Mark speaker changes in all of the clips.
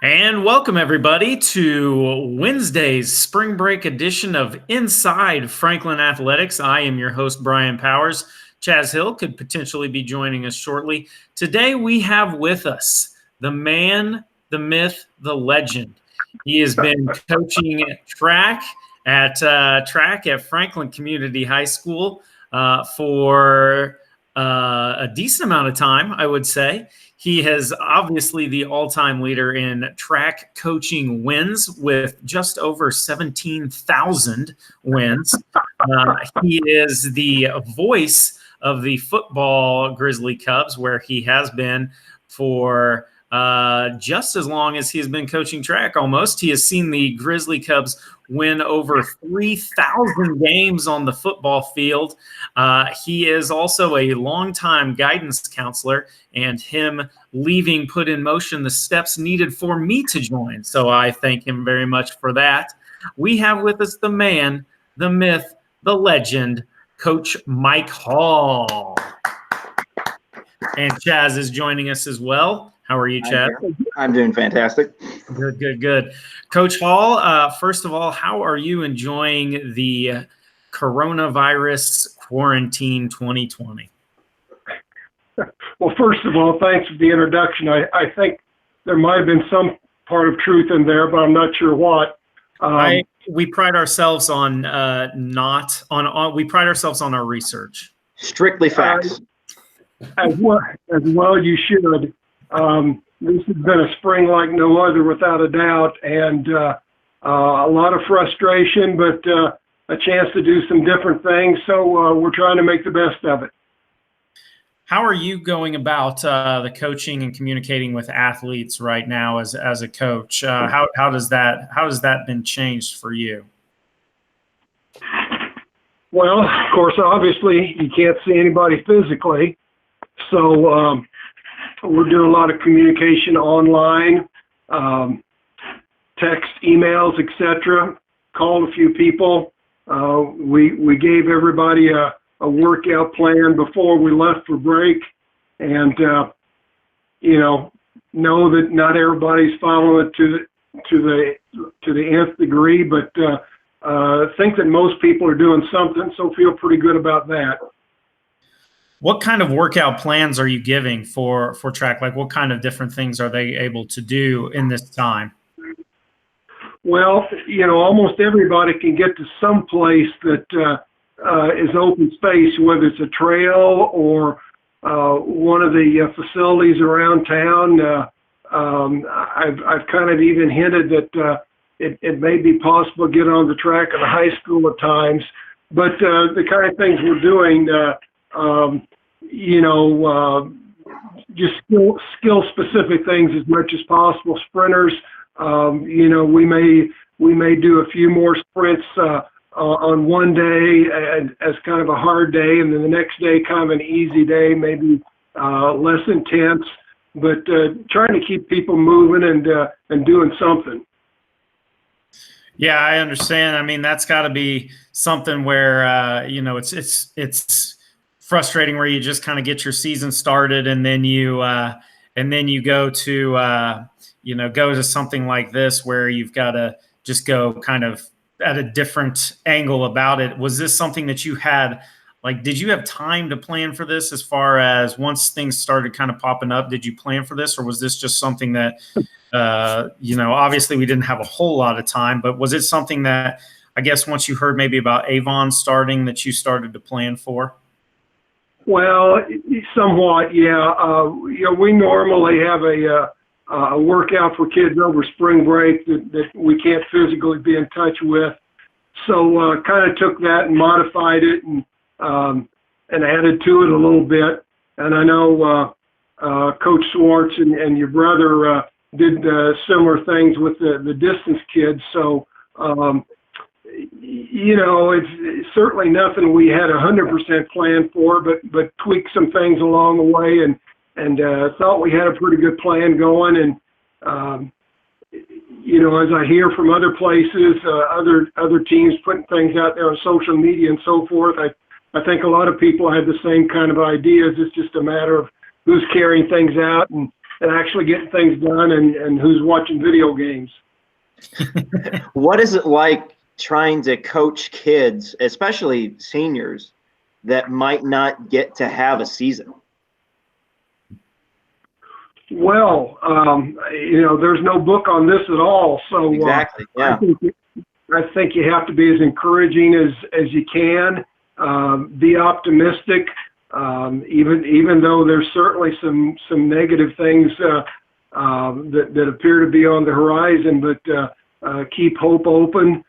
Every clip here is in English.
Speaker 1: And welcome everybody to Wednesday's spring break edition of Inside Franklin Athletics. I am your host, Brian Powers. Chaz Hill could potentially be joining us shortly. Today we have with us the man, the myth, the legend. He has been coaching track at Franklin Community High School for a decent amount of time, I would say. He is obviously the all-time leader in track coaching wins with just over 17,000 wins. He is the voice of the football Grizzly Cubs, where he has been for just as long as he has been coaching track almost. He has seen the Grizzly Cubs win over 3,000 games on the football field. He is also a longtime guidance counselor, and him leaving put in motion the steps needed for me to join. So I thank him very much for that. We have with us the man, the myth, the legend, Coach Mike Hall. And Chaz is joining us as well. How are you, Chaz?
Speaker 2: I'm doing fantastic.
Speaker 1: Good. Coach Hall, first of all, how are you enjoying the coronavirus quarantine 2020?
Speaker 3: Well, first of all, thanks for the introduction. I think there might have been some part of truth in there, but I'm not sure what.
Speaker 1: We pride ourselves on we pride ourselves on our research.
Speaker 2: Strictly facts.
Speaker 3: As well you should. This has been a spring like no other, without a doubt, and a lot of frustration, but a chance to do some different things. So we're trying to make the best of it.
Speaker 1: How are you going about the coaching and communicating with athletes right now as a coach? How has that been changed for you?
Speaker 3: Well, of course, obviously you can't see anybody physically, so we're doing a lot of communication online, text, emails, etc. Called a few people. We gave everybody a workout plan before we left for break, and know that not everybody's following it to the nth degree, but think that most people are doing something, so feel pretty good about that.
Speaker 1: What kind of workout plans are you giving for track? Like, what kind of different things are they able to do in this time?
Speaker 3: Well, almost everybody can get to some place that is open space, whether it's a trail or one of the facilities around town. I've kind of even hinted that it may be possible to get on the track at the high school at times, but the kind of things we're doing, just skill specific things as much as possible. Sprinters, we may do a few more sprints on one day as kind of a hard day, and then the next day kind of an easy day, maybe less intense, but trying to keep people moving and doing something.
Speaker 1: Yeah, I understand. I mean, that's got to be something where it's frustrating, where you just kind of get your season started, and then you go to something like this where you've got to just go kind of at a different angle about it. Was this something that you had, like, did you have time to plan for this, as far as once things started kind of popping up? Did you plan for this, or was this just something that, obviously we didn't have a whole lot of time, but was it something that, I guess, once you heard maybe about Avon starting, that you started to plan for?
Speaker 3: Well, somewhat, yeah. We normally have a workout for kids over spring break that we can't physically be in touch with. So kind of took that and modified it and added to it a little bit. And I know Coach Swartz and your brother did similar things with the distance kids. So, it's certainly nothing we had 100% planned for, but tweaked some things along the way and thought we had a pretty good plan going. And, as I hear from other places, other teams putting things out there on social media and so forth, I think a lot of people have the same kind of ideas. It's just a matter of who's carrying things out and and actually getting things done, and who's watching video games.
Speaker 2: What is it like trying to coach kids, especially seniors, that might not get to have a season?
Speaker 3: Well, there's no book on this at all, so
Speaker 2: Exactly. Yeah.
Speaker 3: I think you have to be as encouraging as you can. Be optimistic, even though there's certainly some negative things that appear to be on the horizon. But keep hope open.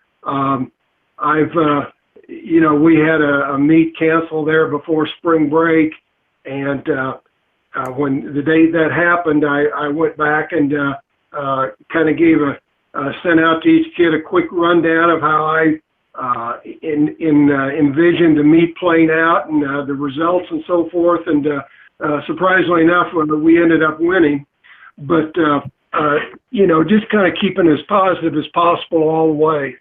Speaker 3: We had a meet canceled there before spring break, and when the day that happened, I went back and kind of sent out to each kid a quick rundown of how I envisioned the meet playing out and the results and so forth. And surprisingly enough, we ended up winning. But, just kind of keeping as positive as possible all the way.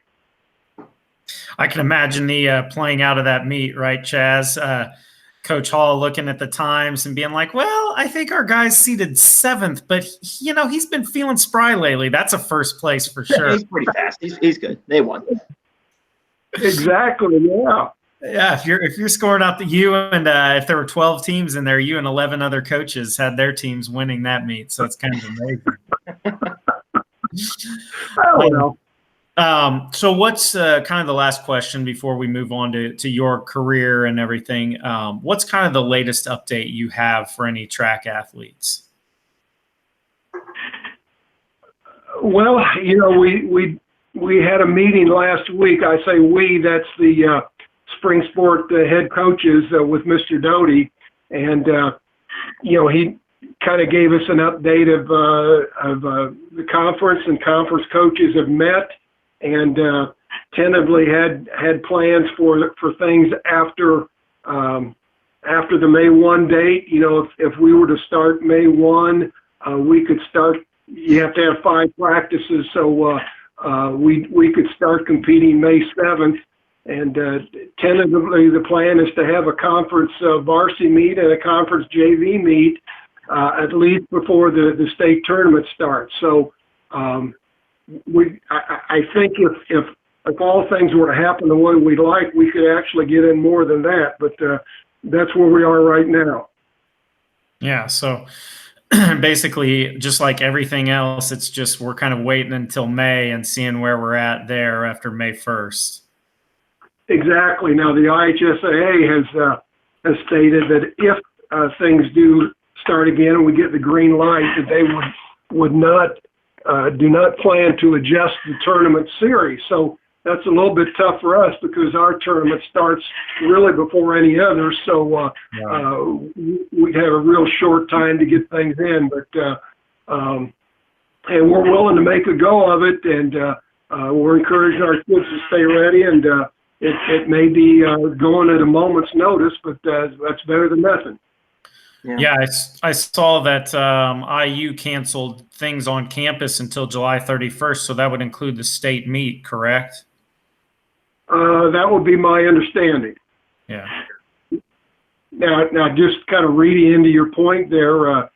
Speaker 1: I can imagine the playing out of that meet, right, Chaz? Coach Hall looking at the times and being like, well, I think our guy's seated 7th, but, he's been feeling spry lately. That's a first place for sure.
Speaker 2: He's pretty fast. He's good. They won.
Speaker 3: Exactly, yeah.
Speaker 1: Yeah, if you're scoring out if there were 12 teams in there, you and 11 other coaches had their teams winning that meet. So it's kind of amazing.
Speaker 3: Oh, well.
Speaker 1: So what's kind of the last question before we move on to your career and everything? What's kind of the latest update you have for any track athletes?
Speaker 3: Well, we had a meeting last week. I say we, that's the spring sport head coaches with Mr. Doty. And, he kind of gave us an update of the conference, and conference coaches have met and tentatively had plans for things after the May 1 date. If we were to start May 1, we could start. You have to have 5 practices, so we could start competing May 7th. And tentatively, the plan is to have a conference varsity meet and a conference JV meet at least before the state tournament starts. So I think if all things were to happen the way we'd like, we could actually get in more than that. But that's where we are right now.
Speaker 1: Yeah. So basically, just like everything else, it's just we're kind of waiting until May and seeing where we're at there after May 1st.
Speaker 3: Exactly. Now the IHSAA has stated that if things do start again and we get the green light, that they do not plan to adjust the tournament series. So that's a little bit tough for us because our tournament starts really before any other. So we'd have a real short time to get things in, but and we're willing to make a go of it, and we're encouraging our kids to stay ready, and it may be going at a moment's notice, but that's better than nothing.
Speaker 1: Yeah, I saw that IU canceled things on campus until July 31st, so that would include the state meet, correct?
Speaker 3: That would be my understanding.
Speaker 1: Yeah.
Speaker 3: Now, just kind of reading into your point there,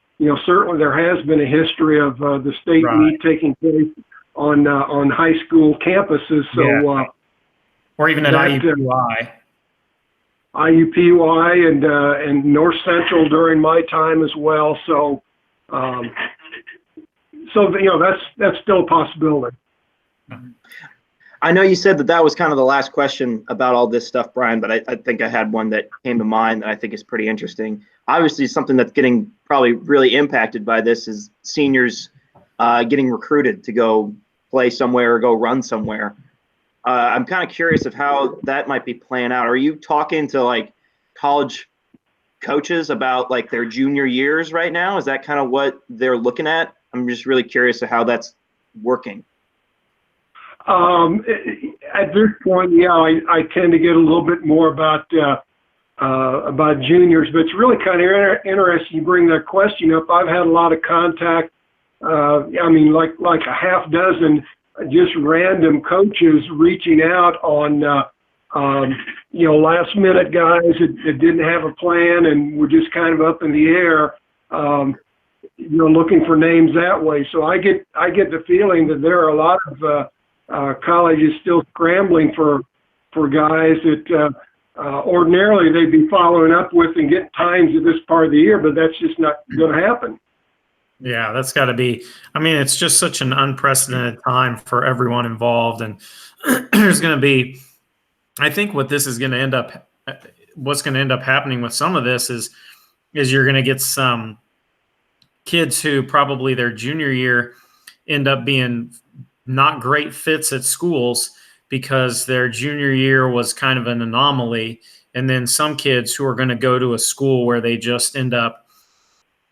Speaker 3: certainly there has been a history of the state meet taking place on high school campuses. So,
Speaker 1: or even at IUPUI.
Speaker 3: IUPUI and North Central during my time as well. So, that's still a possibility.
Speaker 2: I know you said that was kind of the last question about all this stuff, Brian, but I think I had one that came to mind that I think is pretty interesting. Obviously, something that's getting probably really impacted by this is seniors getting recruited to go play somewhere or go run somewhere. I'm kind of curious of how that might be playing out. Are you talking to college coaches about their junior years right now? Is that kind of what they're looking at? I'm just really curious of how that's working.
Speaker 3: At this point, I tend to get a little bit more about juniors, but it's really kind of interesting you bring that question up. I've had a lot of contact. Like a half dozen just random coaches reaching out on, last minute guys that didn't have a plan and were just kind of up in the air. looking for names that way. So I get the feeling that there are a lot of colleges still scrambling for guys that ordinarily they'd be following up with and getting times at this part of the year, but that's just not going to happen.
Speaker 1: Yeah, that's got to be. I mean, it's just such an unprecedented time for everyone involved, and there's going to be. I think what's going to end up happening with some of this is you're going to get some kids who probably their junior year end up being not great fits at schools because their junior year was kind of an anomaly, and then some kids who are going to go to a school where they just end up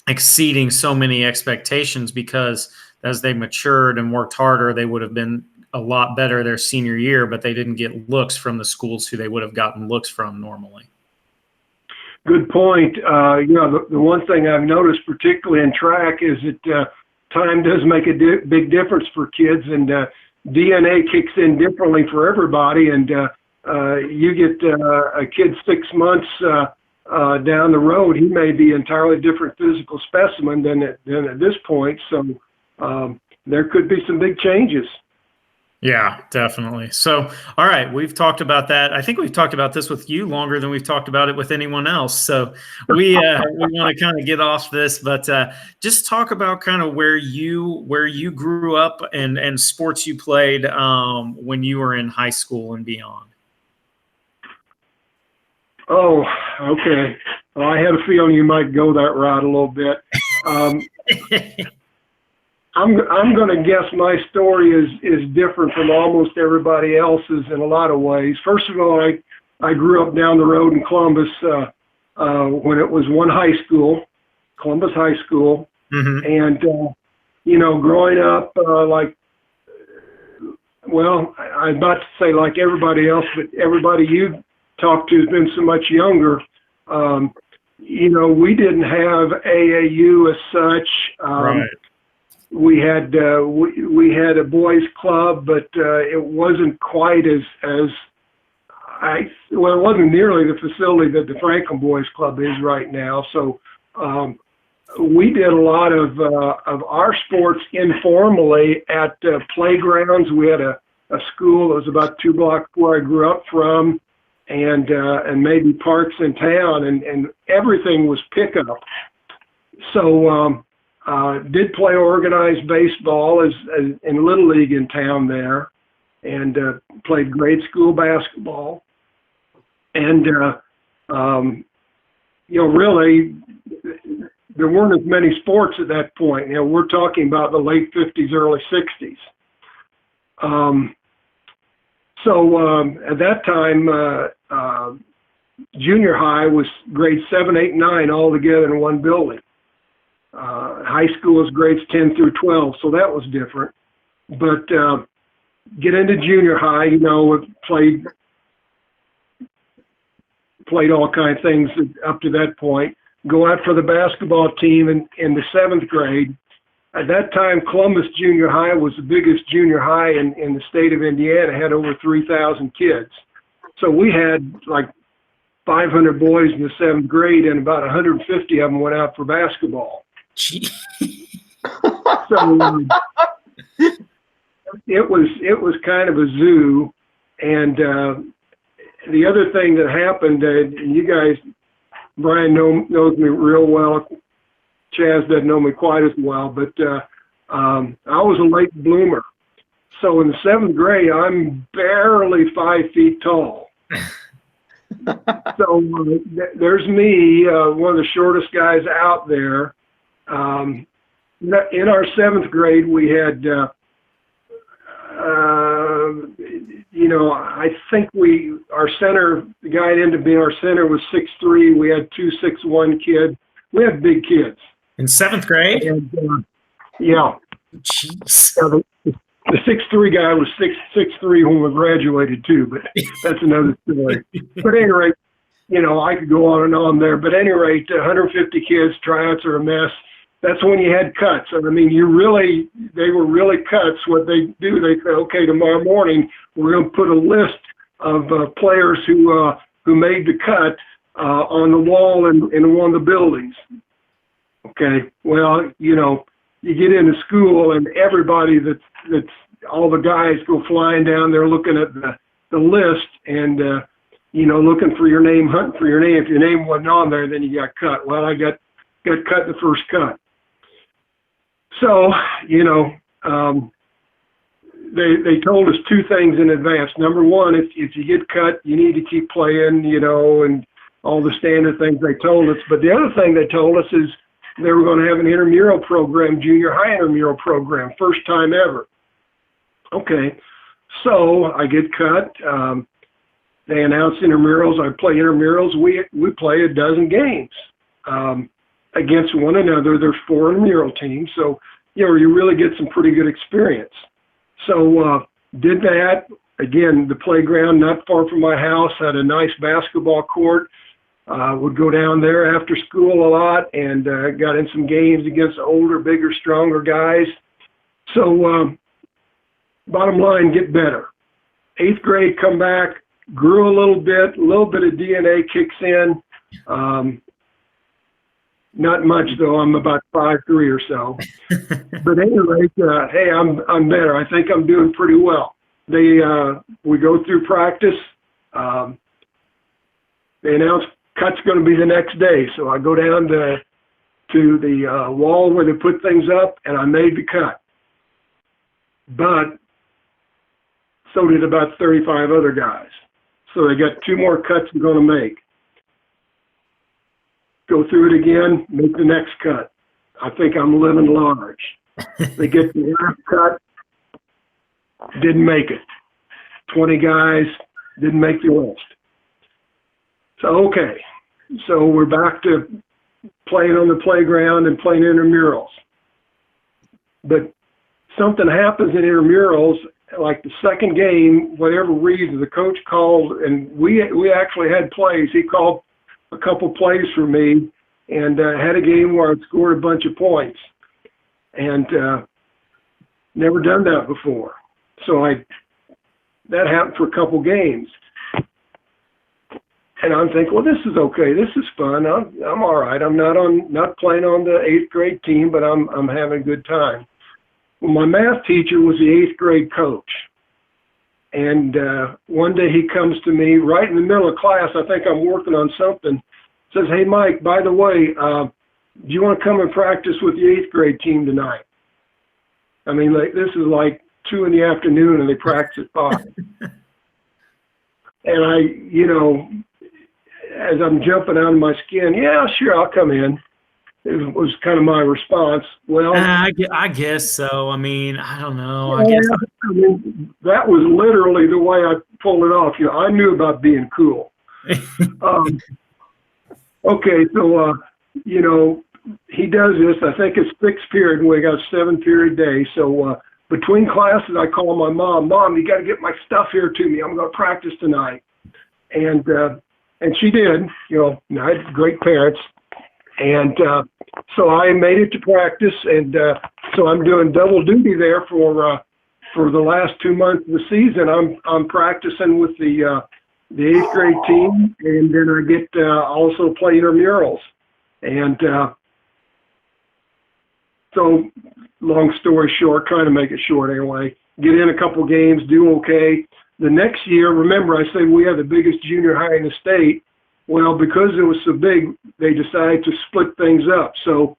Speaker 1: exceeding so many expectations because as they matured and worked harder, they would have been a lot better their senior year, but they didn't get looks from the schools who they would have gotten looks from normally.
Speaker 3: Good point. The one thing I've noticed, particularly in track, is that time does make a big difference for kids, and DNA kicks in differently for everybody. And you get a kid 6 months down the road, he may be an entirely different physical specimen than at this point. So there could be some big changes.
Speaker 1: Yeah, definitely. So, all right, we've talked about that. I think we've talked about this with you longer than we've talked about it with anyone else. So we want to kind of get off this, but just talk about kind of where you grew up and sports you played when you were in high school and beyond.
Speaker 3: Oh, okay. Well, I had a feeling you might go that route a little bit. I'm going to guess my story is different from almost everybody else's in a lot of ways. First of all, I grew up down the road in Columbus when it was one high school, Columbus High School. Mm-hmm. And, growing up, I'm about to say like everybody else, but everybody you talked to has been so much younger. We didn't have AAU as such. Right. We had a boys club, but it wasn't quite it wasn't nearly the facility that the Franklin Boys Club is right now. So we did a lot of our sports informally at playgrounds. We had a school that was about 2 blocks where I grew up from, and maybe parks in town, and everything was pickup. So did play organized baseball as in Little League in town there, and played grade school basketball. And really, there weren't as many sports at that point. We're talking about the late 50s, early 60s. At that time, junior high was grades 7, 8, 9 all together in one building. High school is grades 10 through 12, so that was different. But get into junior high, played all kinds of things up to that point. Go out for the basketball team in the 7th grade. At that time, Columbus Junior High was the biggest junior high in the state of Indiana, had over 3,000 kids. So we had like 500 boys in the 7th grade, and about 150 of them went out for basketball. So it was kind of a zoo. And the other thing that happened, you guys, Brian knows me real well. Chaz doesn't know me quite as well, but I was a late bloomer. So in the 7th grade, I'm barely 5 feet tall. So there's me, one of the shortest guys out there. In our 7th grade, we had, I think our center, the guy that ended up being our center was 6'3". We had 2 6'1" kids. We had big kids.
Speaker 1: In 7th grade?
Speaker 3: And, yeah.
Speaker 1: Jeez.
Speaker 3: The 6'3" guy was 6'3" when we graduated too, but that's another story. But at any rate, I could go on and on there. But at any rate, 150 kids, tryouts are a mess. That's when you had cuts. I mean, they were really cuts. What they do, they say, okay, tomorrow morning we're going to put a list of players who made the cut on the wall in one of the buildings. Okay. Well, you get into school and everybody that's all the guys go flying down there looking at the list and, looking for your name, hunting for your name. If your name wasn't on there, then you got cut. Well, I got cut the first cut. So, they told us two things in advance. Number one, if you get cut, you need to keep playing, and all the standard things they told us. But the other thing they told us is they were going to have an intramural program, junior high intramural program, first time ever. Okay, so I get cut. They announce intramurals. I play intramurals. We play a dozen games against one another. There's 4 intramural teams, so you really get some pretty good experience. So did that. Again, the playground not far from my house had a nice basketball court. Would go down there after school a lot and got in some games against older, bigger, stronger guys. So bottom line, get better. 8th grade, come back, grew a little bit of DNA kicks in. Not much though. I'm about 5'3" or so. But anyway, hey, I'm better. I think I'm doing pretty well. We go through practice. They announce cut's going to be the next day, so I go down to the wall where they put things up, and I made the cut. But so did about 35 other guys. So they got 2 more cuts they're going to make. Go through it again, make the next cut. I think I'm living large. They get the last cut, didn't make it. 20 guys didn't make the list. So, okay. So we're back to playing on the playground and playing intramurals. But something happens in intramurals, like the second game, whatever reason, the coach called, and we actually had plays. He called a couple plays for me and had a game where I scored a bunch of points. And never done that before. So that happened for a couple games. And I'm thinking, well, this is okay. This is fun. I'm all right. I'm not playing on the 8th grade team, but I'm having a good time. Well, my math teacher was the 8th grade coach. And one day he comes to me right in the middle of class. I think I'm working on something. Says, hey, Mike, by the way, do you want to come and practice with the 8th grade team tonight? I mean, this is like 2 in the afternoon and they practice at 5. And I, as I'm jumping out of my skin, yeah, sure, I'll come in. It was kind of my response. Well,
Speaker 1: I guess so. I mean, I don't know.
Speaker 3: I mean, that was literally the way I pulled it off. I knew about being cool. Okay, so, he does this. I think it's 6th period, and we got a 7-period day. So between classes, I call my mom. Mom, you got to get my stuff here to me. I'm going to practice tonight. And she did. I had great parents. And so I made it to practice, and so I'm doing double duty there for the last 2 months of the season. I'm practicing with the 8th grade team, and then I get also play intramurals. And so, long story short, trying to make it short anyway, get in a couple games, do okay. The next year, remember I said we had the biggest junior high in the state. Well, because it was so big, they decided to split things up. So,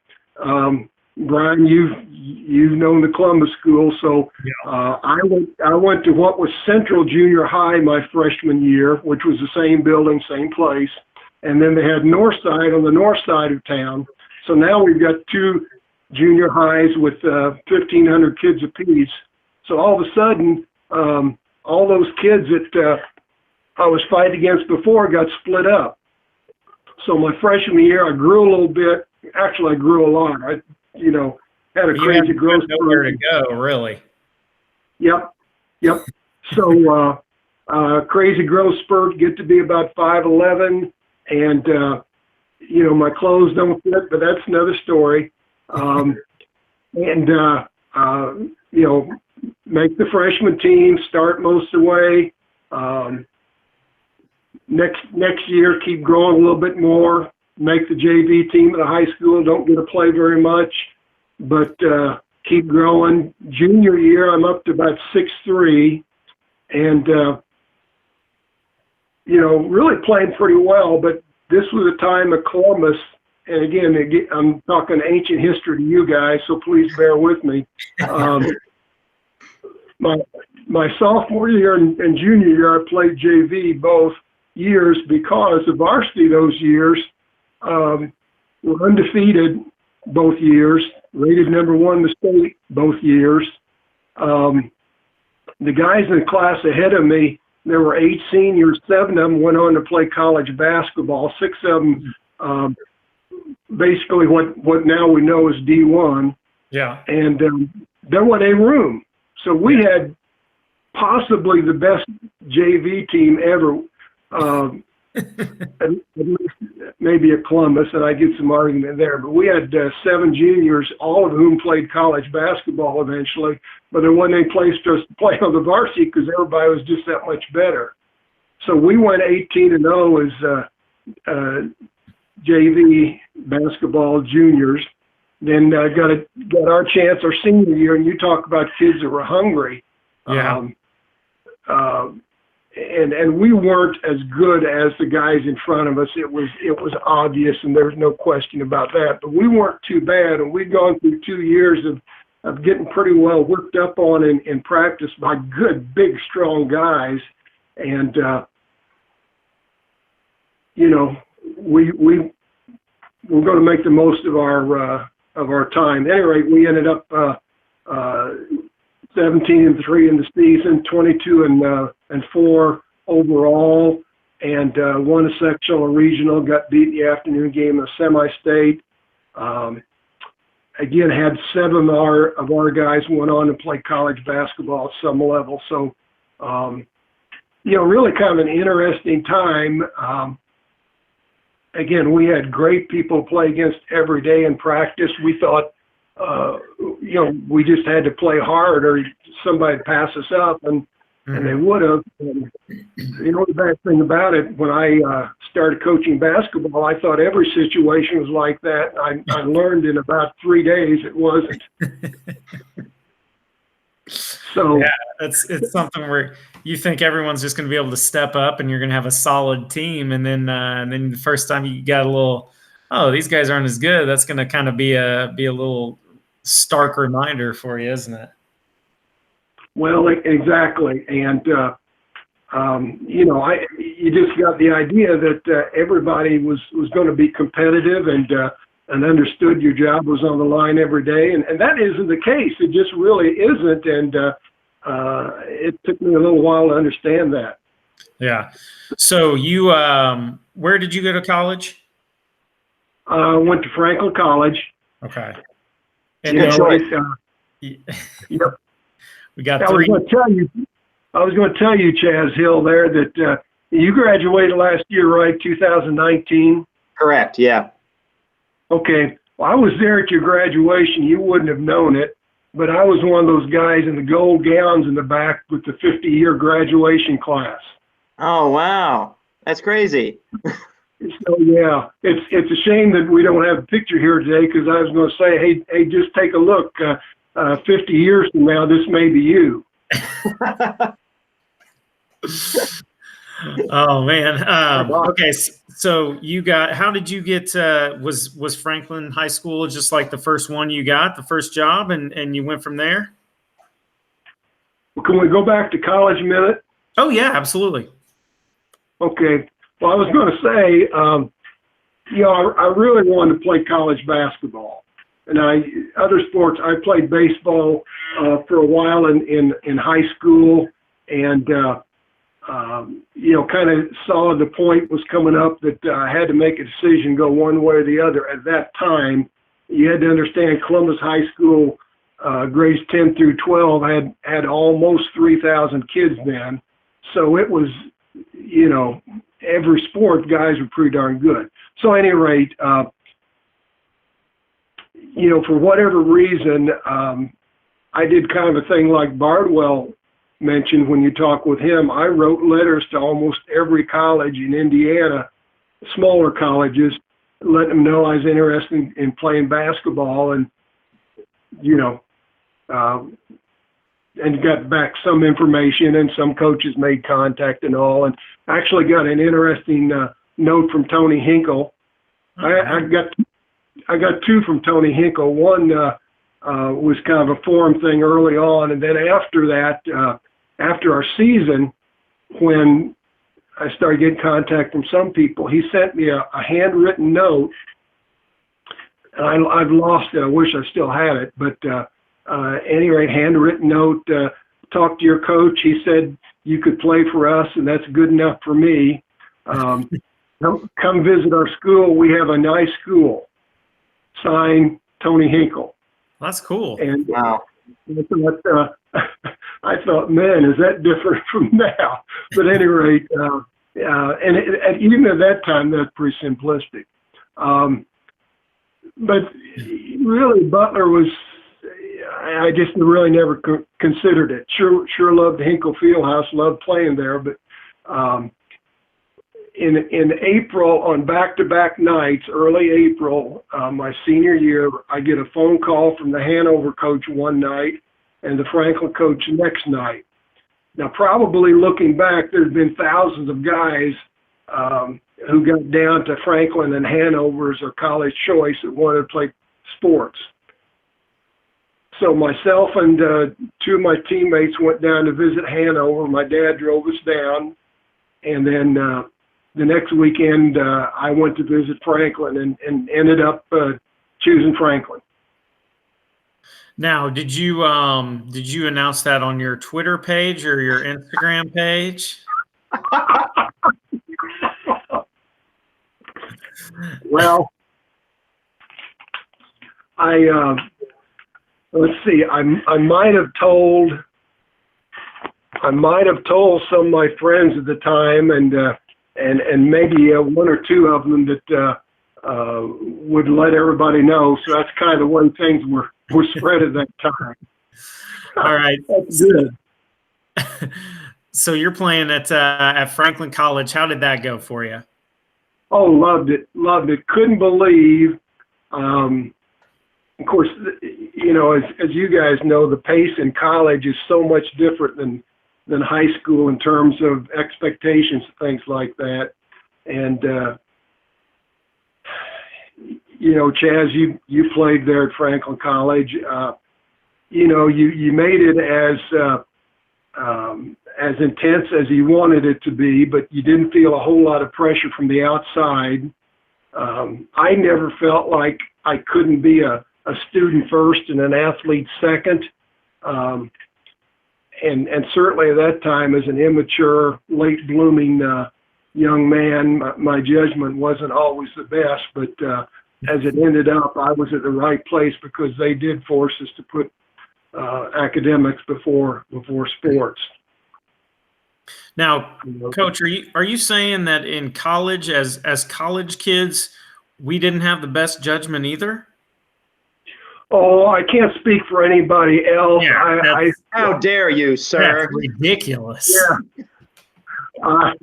Speaker 3: Brian, you've known the Columbus school, so yeah. I went to what was Central Junior High my freshman year, which was the same building, same place, and then they had North Side on the north side of town. So now we've got 2 junior highs with 1,500 kids apiece. So all of a sudden, all those kids that I was fighting against before got split up. So my freshman year, I grew a little bit. Actually, I grew a lot. I, had a crazy growth spurt.
Speaker 1: Nowhere to go, really.
Speaker 3: Yep. So crazy growth spurt. Get to be about 5'11", and my clothes don't fit, but that's another story. Make the freshman team, start most of the way. Next year, keep growing a little bit more. make the JV team at a high school, don't get to play very much, but keep growing. Junior year, I'm up to about 6'3", and, really playing pretty well, but this was a time of Columbus, and again, I'm talking ancient history to you guys, so please bear with me. My sophomore year and junior year, I played JV both years because the varsity those years were undefeated both years, rated number 1 in the state both years. The guys in the class ahead of me, there were 8 seniors, 7 of them went on to play college basketball, 6 of them basically what now we know is D1.
Speaker 1: Yeah.
Speaker 3: And there wasn't a room. So we had possibly the best JV team ever, at least maybe at Columbus, and I get some argument there. But we had 7 juniors, all of whom played college basketball eventually, but there wasn't any place for us to play on the varsity because everybody was just that much better. So we went 18-0 as JV basketball juniors. Then got our chance our senior year, and you talk about kids that were hungry.
Speaker 1: Yeah.
Speaker 3: And we weren't as good as the guys in front of us. It was obvious, and there's no question about that. But we weren't too bad, and we'd gone through 2 years of getting pretty well worked up on in practice by good, big, strong guys. And we were going to make the most of our time. At any rate, we ended up 17-3 in the season, 22-4 overall, and won a sectional and regional. Got beat in the afternoon game in a semi-state. Again, had 7 of our guys went on to play college basketball at some level. So, really kind of an interesting time. Again, we had great people play against every day in practice. We thought, we just had to play hard or somebody'd pass us up, and they would have. And, the bad thing about it, when I started coaching basketball, I thought every situation was like that. I learned in about 3 days it wasn't. So
Speaker 1: yeah, it's something where you think everyone's just going to be able to step up and you're going to have a solid team, and then the first time you got a little, these guys aren't as good, that's going to kind of be a little stark reminder for you, isn't it?
Speaker 3: Well, exactly, and you just got the idea that everybody was going to be competitive and understood your job was on the line every day, and that isn't the case. It just really isn't, and it took me a little while to understand that.
Speaker 1: Yeah. So you, where did you go to college?
Speaker 3: Went to Franklin College.
Speaker 1: Okay.
Speaker 3: And yep.
Speaker 1: We got 3.
Speaker 3: I was going to tell you, Chaz Hill, there that you graduated last year, right? 2019.
Speaker 2: Correct. Yeah.
Speaker 3: Okay. Well, I was there at your graduation. You wouldn't have known it, but I was one of those guys in the gold gowns in the back with the 50-year graduation class.
Speaker 2: Oh, wow. That's crazy.
Speaker 3: So, yeah, it's a shame that we don't have a picture here today, because I was going to say, hey, just take a look. 50 years from now, this may be you.
Speaker 1: Oh, man. Okay, so how did you get, was Franklin High School just like the first one you got, the first job, and you went from there?
Speaker 3: Well, can we go back to college a minute?
Speaker 1: Oh, yeah, absolutely.
Speaker 3: Okay. Well, I was going to say, I really wanted to play college basketball. And other sports, I played baseball for a while in high school, and kind of saw the point was coming up that I had to make a decision, go one way or the other. At that time, you had to understand Columbus High School, grades 10 through 12 had almost 3,000 kids then. So it was, every sport, guys were pretty darn good. So at any rate, for whatever reason, I did kind of a thing like Bardwell mentioned when you talk with him. I wrote letters to almost every college in Indiana, smaller colleges, letting them know I was interested in playing basketball, and and got back some information, and some coaches made contact and all, and actually got an interesting note from Tony Hinkle. I got two from Tony Hinkle. One was kind of a forum thing early on, and then after that, after our season, when I started getting contact from some people, he sent me a handwritten note, and I've lost it. I wish I still had it, but at any rate, handwritten note, talk to your coach. He said you could play for us, and that's good enough for me. Come visit our school. We have a nice school. Signed, Tony Hinkle.
Speaker 1: That's cool.
Speaker 2: And wow.
Speaker 3: I thought, man, is that different from now? But at any rate, and even at that time, that's pretty simplistic. But really, Butler was, I just really never considered it. Sure loved the Hinkle Fieldhouse, loved playing there, but in April, on back-to-back nights, early April, my senior year, I get a phone call from the Hanover coach one night and the Franklin coach next night. Now, probably looking back, there's been thousands of guys who got down to Franklin and Hanover as their college choice that wanted to play sports. So myself and two of my teammates went down to visit Hanover. My dad drove us down, and then the next weekend I went to visit Franklin and ended up choosing Franklin.
Speaker 1: Now, did you announce that on your Twitter page or your Instagram page?
Speaker 3: Well, let's see. I might have told some of my friends at the time, and maybe one or two of them that would let everybody know. So that's kind of the way things were spread at that time.
Speaker 1: All right.
Speaker 3: That's good.
Speaker 1: So you're playing at Franklin College. How did that go for you?
Speaker 3: Oh, loved it. Couldn't believe. Of course, as you guys know, the pace in college is so much different than high school in terms of expectations, things like that. And Chaz, you played there at Franklin College. You made it as intense as you wanted it to be, but you didn't feel a whole lot of pressure from the outside. I never felt like I couldn't be a student first and an athlete second. And certainly at that time, as an immature, late blooming young man, my judgment wasn't always the best, but as it ended up, I was at the right place because they did force us to put academics before sports.
Speaker 1: Now, Coach, are you saying that in college, as college kids, we didn't have the best judgment either?
Speaker 3: Oh, I can't speak for anybody else.
Speaker 1: Yeah,
Speaker 2: how dare you, sir?
Speaker 1: That's ridiculous.
Speaker 3: Yeah.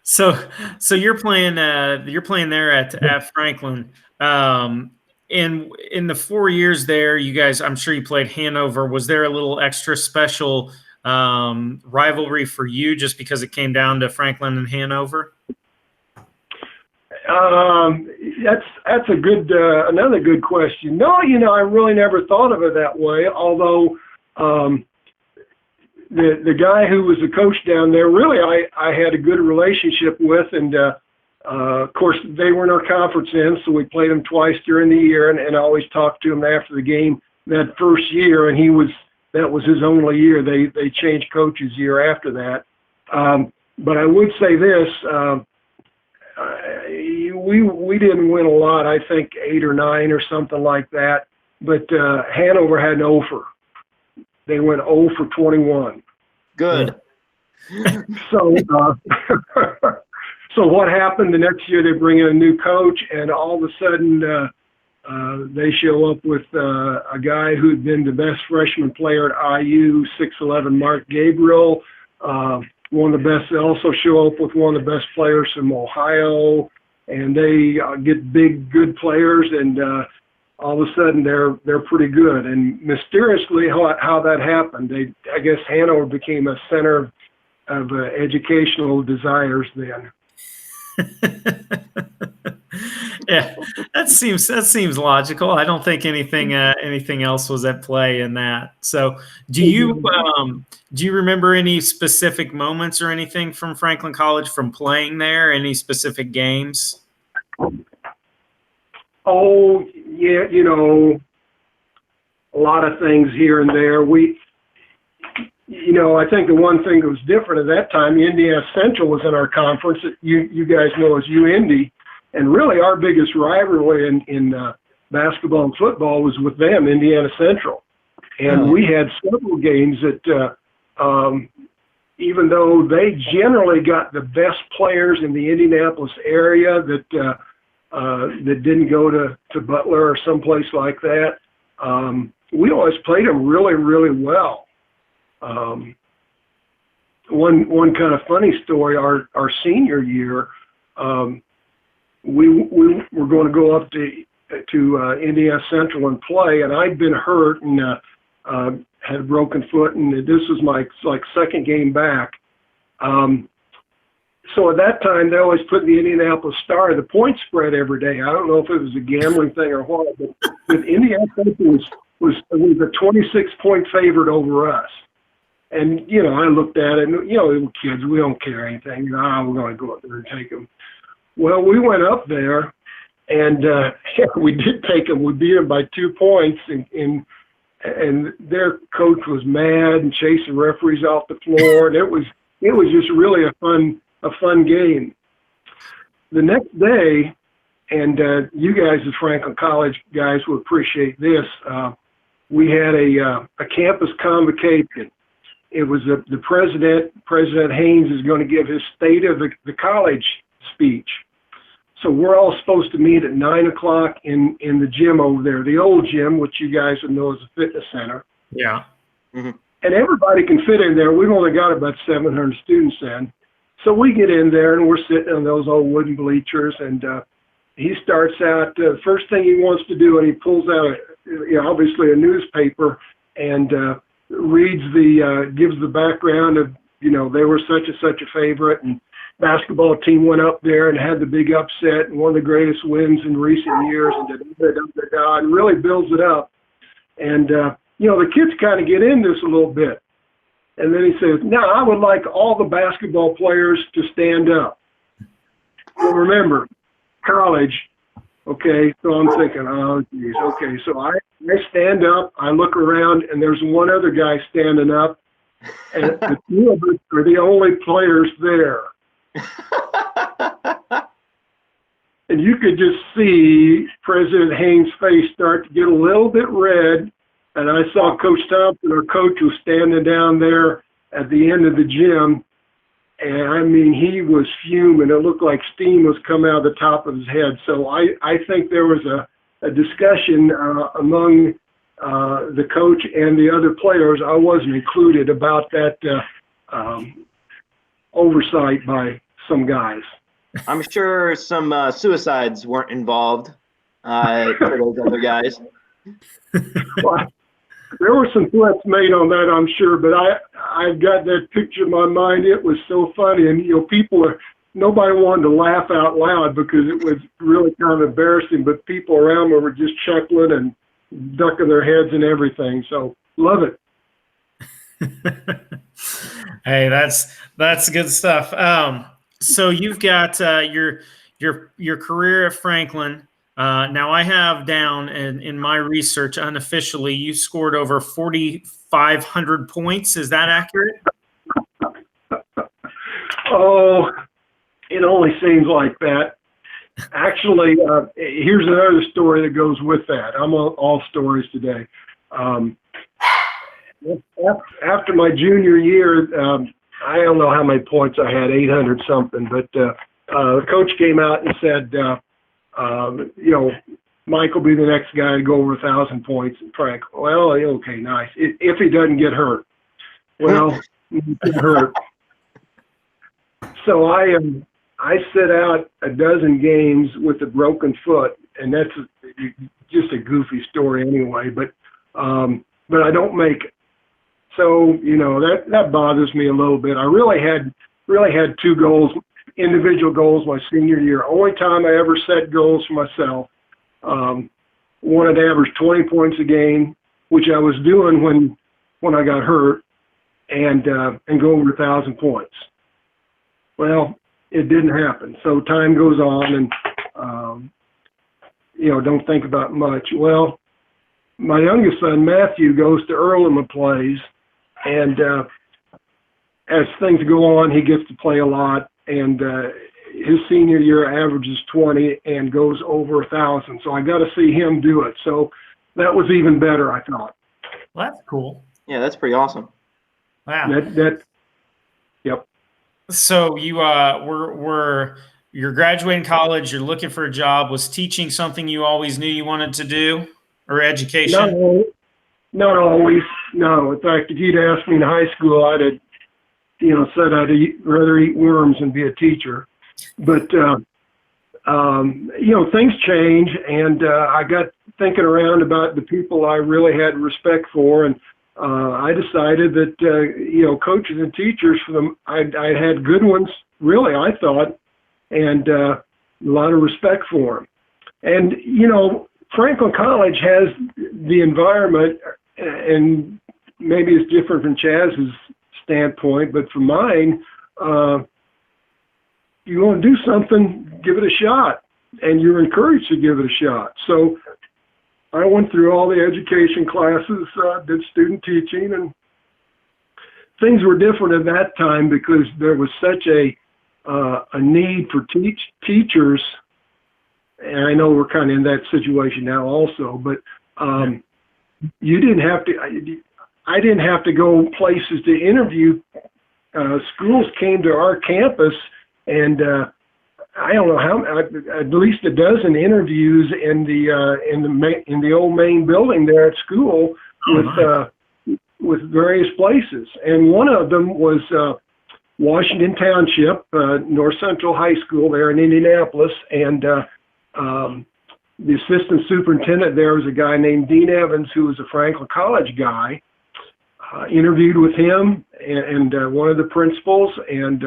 Speaker 1: So you're playing there at Franklin. In the 4 years there, you guys, I'm sure you played Hanover. Was there a little extra special rivalry for you just because it came down to Franklin and Hanover?
Speaker 3: That's a good another good question. No, I really never thought of it that way. Although the guy who was the coach down there, really, I had a good relationship with, and of course they were in our conference then, so we played them twice during the year, and I always talked to him after the game that first year, and that was his only year. They changed coaches year after that. But I would say this. We didn't win a lot, I think 8 or 9 or something like that, but Hanover had an offer. They went 0 for 21.
Speaker 2: Good.
Speaker 3: So so what happened the next year, they bring in a new coach, and all of a sudden they show up with a guy who'd been the best freshman player at IU, 6'11", Mark Gabriel, one of the best. They also show up with one of the best players from Ohio, and they get big, good players, and all of a sudden they're pretty good. And mysteriously, how that happened, I guess Hanover became a center of educational desires then.
Speaker 1: Yeah, that seems logical. I don't think anything else was at play in that. So, do you remember any specific moments or anything from Franklin College from playing there? Any specific games?
Speaker 3: Oh yeah, a lot of things here and there. I think the one thing that was different at that time, Indiana Central was in our conference that you guys know as UIndy, and really our biggest rivalry in basketball and football was with them, Indiana Central. And we had several games that, even though they generally got the best players in the Indianapolis area that didn't go to Butler or someplace like that, we always played them really, really well. One kind of funny story, our senior year, we were going to go up to Indiana Central and play, and I'd been hurt and had a broken foot, and this was my second game back. So at that time, they always put in the Indianapolis Star the point spread every day. I don't know if it was a gambling thing or what, but Indiana Central was a 26-point favorite over us. And, I looked at it, and, kids, we don't care anything. We're going to go up there and take them. Well, we went up there, and we did take them. We beat them by 2 points, and their coach was mad and chasing referees off the floor. And it was just really a fun game. The next day, and you guys, the Franklin College guys, will appreciate this. We had a campus convocation. It was the President Haynes is going to give his state of the college speech. So we're all supposed to meet at 9 o'clock in the gym over there, the old gym, which you guys would know as a fitness center.
Speaker 1: Yeah.
Speaker 2: Mm-hmm.
Speaker 3: And everybody can fit in there. We've only got about 700 students then. So we get in there, and we're sitting on those old wooden bleachers, and he starts out, first thing he wants to do, and he pulls out, obviously a newspaper, and gives the background of, they were such and such a favorite, and basketball team went up there and had the big upset and one of the greatest wins in recent years, and really builds it up. And, the kids kind of get in this a little bit. And then he says, now I would like all the basketball players to stand up. Well, remember, college, okay, so I'm thinking, oh, geez, okay. So I stand up, I look around, and there's one other guy standing up, and the two of us are the only players there. And you could just see President Haynes' face start to get a little bit red, and I saw Coach Thompson, our coach, was standing down there at the end of the gym, and I mean, he was fuming. It looked like steam was coming out of the top of his head. So I think there was a discussion among the coach and the other players, I wasn't included, about that oversight by some guys.
Speaker 2: I'm sure some suicides weren't involved for those other guys.
Speaker 3: Well, there were some threats made on that, I'm sure, but I've got that picture in my mind. It was so funny, and nobody wanted to laugh out loud because it was really kind of embarrassing, but people around me were just chuckling and ducking their heads and everything. So love it.
Speaker 1: Hey, that's good stuff. So you've got your career at Franklin. Now I have down in my research unofficially, you scored over 4,500 points. Is that accurate?
Speaker 3: Oh, it only seems like that. Actually, here's another story that goes with that. I'm on all stories today. After my junior year, I don't know how many points I had, 800 something, but the coach came out and said, Mike will be the next guy to go over 1,000 points. And Frank, well, okay, nice. If he doesn't get hurt. Well, he got hurt. So I sit out a dozen games with a broken foot, and that's just a goofy story anyway. But I don't make it. So that bothers me a little bit. I really had two goals, individual goals, my senior year. Only time I ever set goals for myself. Wanted to average 20 points a game, which I was doing when I got hurt, and go over 1,000 points. Well, it didn't happen. So time goes on, and don't think about much. Well, my youngest son Matthew goes to Earlham and plays, and as things go on, he gets to play a lot, and his senior year averages 20 and goes over 1,000. So I got to see him do it. So that was even better, I thought.
Speaker 1: Well, that's cool.
Speaker 2: Yeah, that's pretty awesome.
Speaker 1: Wow.
Speaker 3: Yep.
Speaker 1: So you you're graduating college. You're looking for a job. Was teaching something you always knew you wanted to do, or education?
Speaker 3: Not always. No. In fact, if you'd asked me in high school, I'd have, said I'd rather eat worms than be a teacher. But things change, and I got thinking around about the people I really had respect for, and I decided that coaches and teachers I had good ones, really, I thought, and a lot of respect for them. And Franklin College has the environment, and maybe it's different from Chaz's standpoint, but from mine, you want to do something, give it a shot, and you're encouraged to give it a shot. So I went through all the education classes, did student teaching, and things were different at that time because there was such a need for teachers. And I know we're kind of in that situation now also, but you didn't have to. I didn't have to go places to interview. Schools came to our campus, and I don't know how, at least a dozen interviews in the old main building there at school with various places, and one of them was Washington Township, North Central High School there in Indianapolis, and the assistant superintendent there was a guy named Dean Evans, who was a Franklin College guy. Interviewed with him and one of the principals, and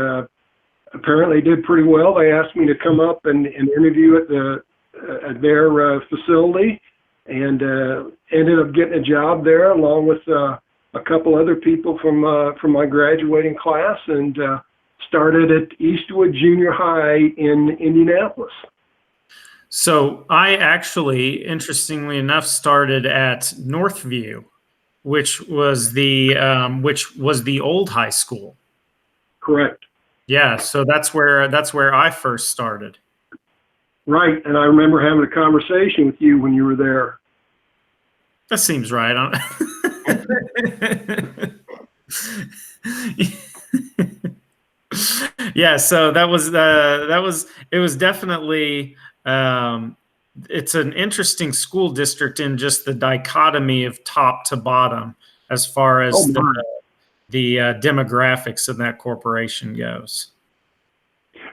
Speaker 3: apparently did pretty well. They asked me to come up and interview at their facility, and ended up getting a job there along with a couple other people from my graduating class, and started at Eastwood Junior High in Indianapolis.
Speaker 1: So I actually, interestingly enough, started at Northview, which was the old high school.
Speaker 3: Correct.
Speaker 1: Yeah, so that's where I first started.
Speaker 3: Right, and I remember having a conversation with you when you were there.
Speaker 1: That seems right. Yeah, so it was definitely it's an interesting school district in just the dichotomy of top to bottom as far as the demographics of that corporation goes.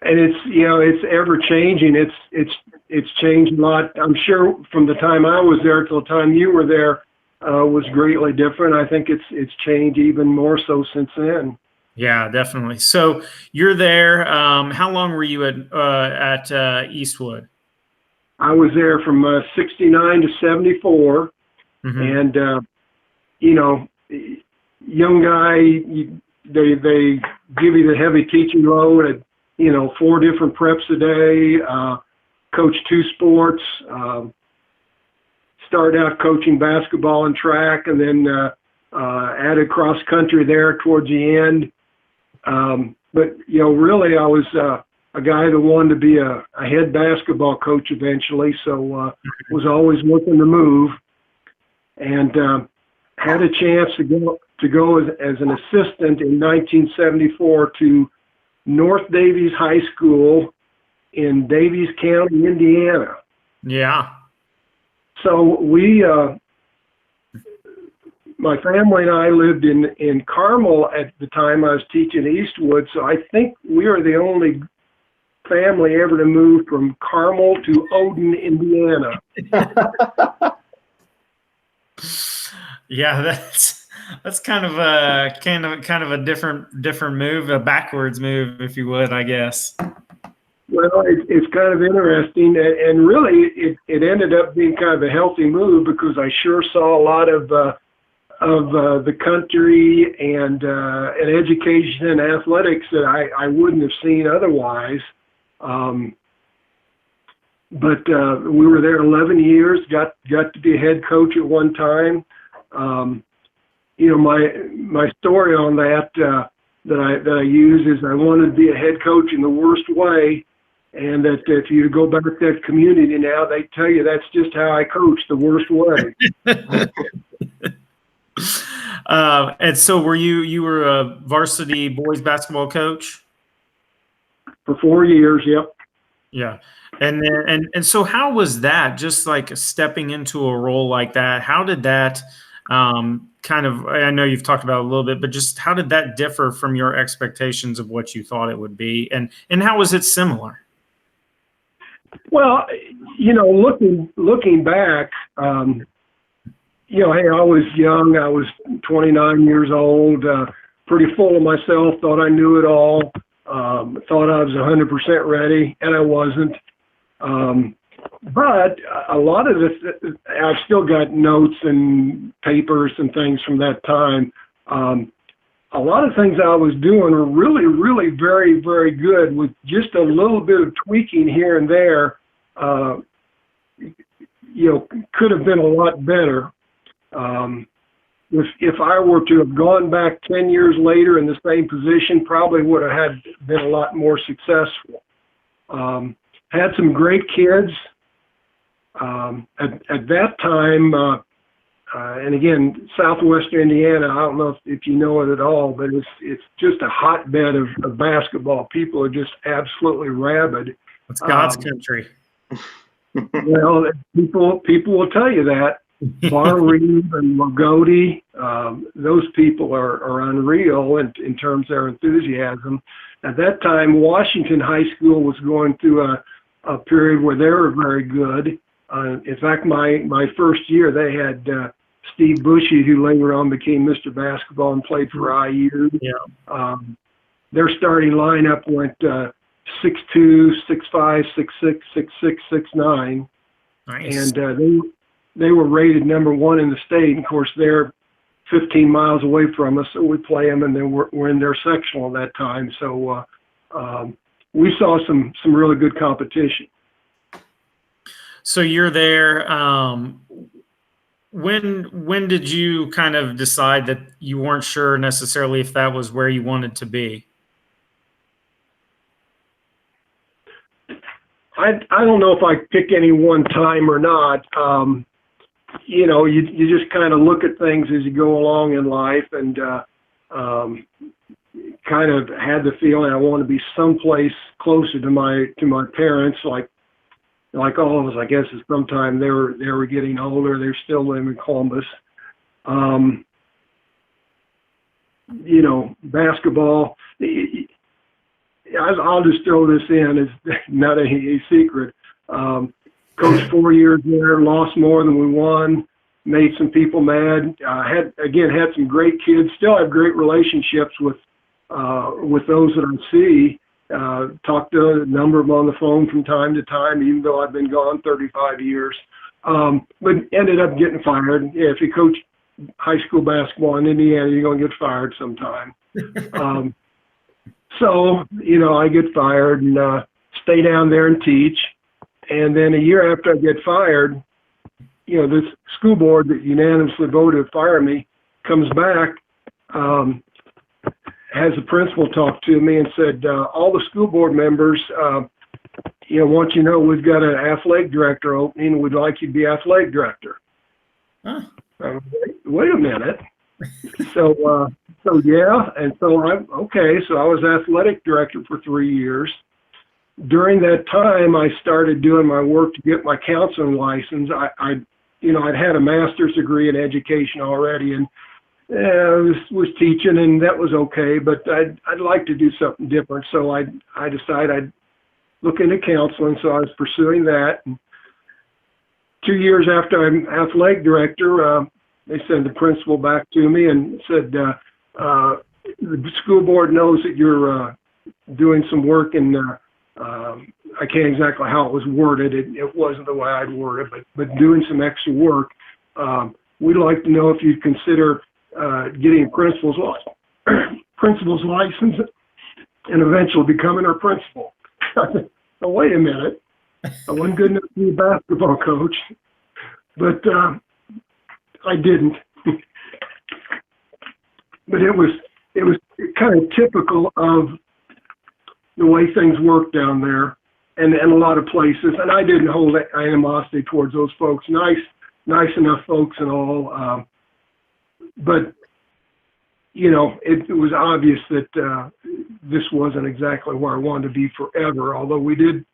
Speaker 3: And it's ever changing. It's changed a lot. I'm sure from the time I was there till the time you were there was greatly different. I think it's changed even more so since then.
Speaker 1: Yeah, definitely. So you're there. How long were you at Eastwood?
Speaker 3: I was there from 69 to 74, and young guy, they give you the heavy teaching load at 4 different preps a day. Coach 2 sports. Started out coaching basketball and track, and then added cross country there towards the end. But really, I was a guy that wanted to be a head basketball coach eventually, so was always looking to move, and had a chance to go as an assistant in 1974 to North Davies High School in Davies County, Indiana.
Speaker 1: Yeah.
Speaker 3: So we my family and I lived in Carmel at the time I was teaching Eastwood, so I think we are the only family ever to move from Carmel to Odin, Indiana.
Speaker 1: Yeah, that's kind of a different move, a backwards move, if you would, I guess.
Speaker 3: Well, it's kind of interesting, and really it ended up being kind of a healthy move because I sure saw a lot of the country and education and athletics that I wouldn't have seen otherwise. But we were there 11 years, got to be a head coach at one time. My story on that I use is I wanted to be a head coach in the worst way, and that if you go back to that community now, they tell you that's just how I coach, the worst way.
Speaker 1: And so you were a varsity boys basketball coach?
Speaker 3: For 4 years, yep.
Speaker 1: Yeah. And then, and so how was that, just like stepping into a role like that? How did that kind of, I know you've talked about it a little bit, but just how did that differ from your expectations of what you thought it would be? And how was it similar?
Speaker 3: Well, looking back, hey, I was young. I was 29 years old, pretty full of myself, thought I knew it all, thought I was 100% ready, and I wasn't. But a lot of this, I've still got notes and papers and things from that time. A lot of things I was doing were really, really very, very good with just a little bit of tweaking here and there. Could have been a lot better. If I were to have gone back 10 years later in the same position, probably would have been a lot more successful. Had some great kids. At that time, and again, Southwestern Indiana, I don't know if you know it at all, but it's just a hotbed of basketball. People are just absolutely rabid.
Speaker 1: It's God's country.
Speaker 3: Well, people will tell you that. Bar Reeve and Lagodi, those people are unreal in terms of their enthusiasm. At that time, Washington High School was going through a period where they were very good. In fact, my first year, they had Steve Bushy, who later on became Mr. Basketball and played for IU. Yeah. Their starting lineup went 6'2", 6'5", 6'6", 6'6", 6'9". Nice. And they were rated number one in the state. And of course, they're 15 miles away from us, so we play them, and then we're in their sectional at that time. So we saw some really good competition.
Speaker 1: So you're there. When did you kind of decide that you weren't sure necessarily if that was where you wanted to be?
Speaker 3: I don't know if I pick any one time or not. You just kind of look at things as you go along in life, and kind of had the feeling I want to be someplace closer to my parents, like all of us, I guess. At some time they were getting older. They're still living in Columbus. Basketball. I'll just throw this in. It's not a secret. Coached 4 years there, lost more than we won, made some people mad. Had some great kids. Still have great relationships with those that I see. Talked to a number of them on the phone from time to time, even though I've been gone 35 years. But ended up getting fired. Yeah, if you coach high school basketball in Indiana, you're going to get fired sometime. So, I get fired and stay down there and teach. And then a year after I get fired, this school board that unanimously voted to fire me comes back, has the principal talk to me and said, all the school board members, want you to know we've got an athletic director opening. We'd like you to be athletic director. Huh. Wait a minute. So yeah, and so so I was athletic director for 3 years. During that time, I started doing my work to get my counseling license. I'd had a master's degree in education already, and was teaching, and that was okay, but I'd like to do something different. So I decided I'd look into counseling. So I was pursuing that. And 2 years after I'm athletic director, they sent the principal back to me and said, the school board knows that you're doing some work, and I can't exactly how it was worded. It wasn't the way I'd word it, but doing some extra work. We'd like to know if you'd consider getting a principal's license and eventually becoming our principal. I said, oh, wait a minute. I wasn't good enough to be a basketball coach, but I didn't. But it was kind of typical of the way things work down there, and a lot of places. And I didn't hold animosity towards those folks. Nice enough folks and all. But you know, it was obvious that this wasn't exactly where I wanted to be forever. Although we did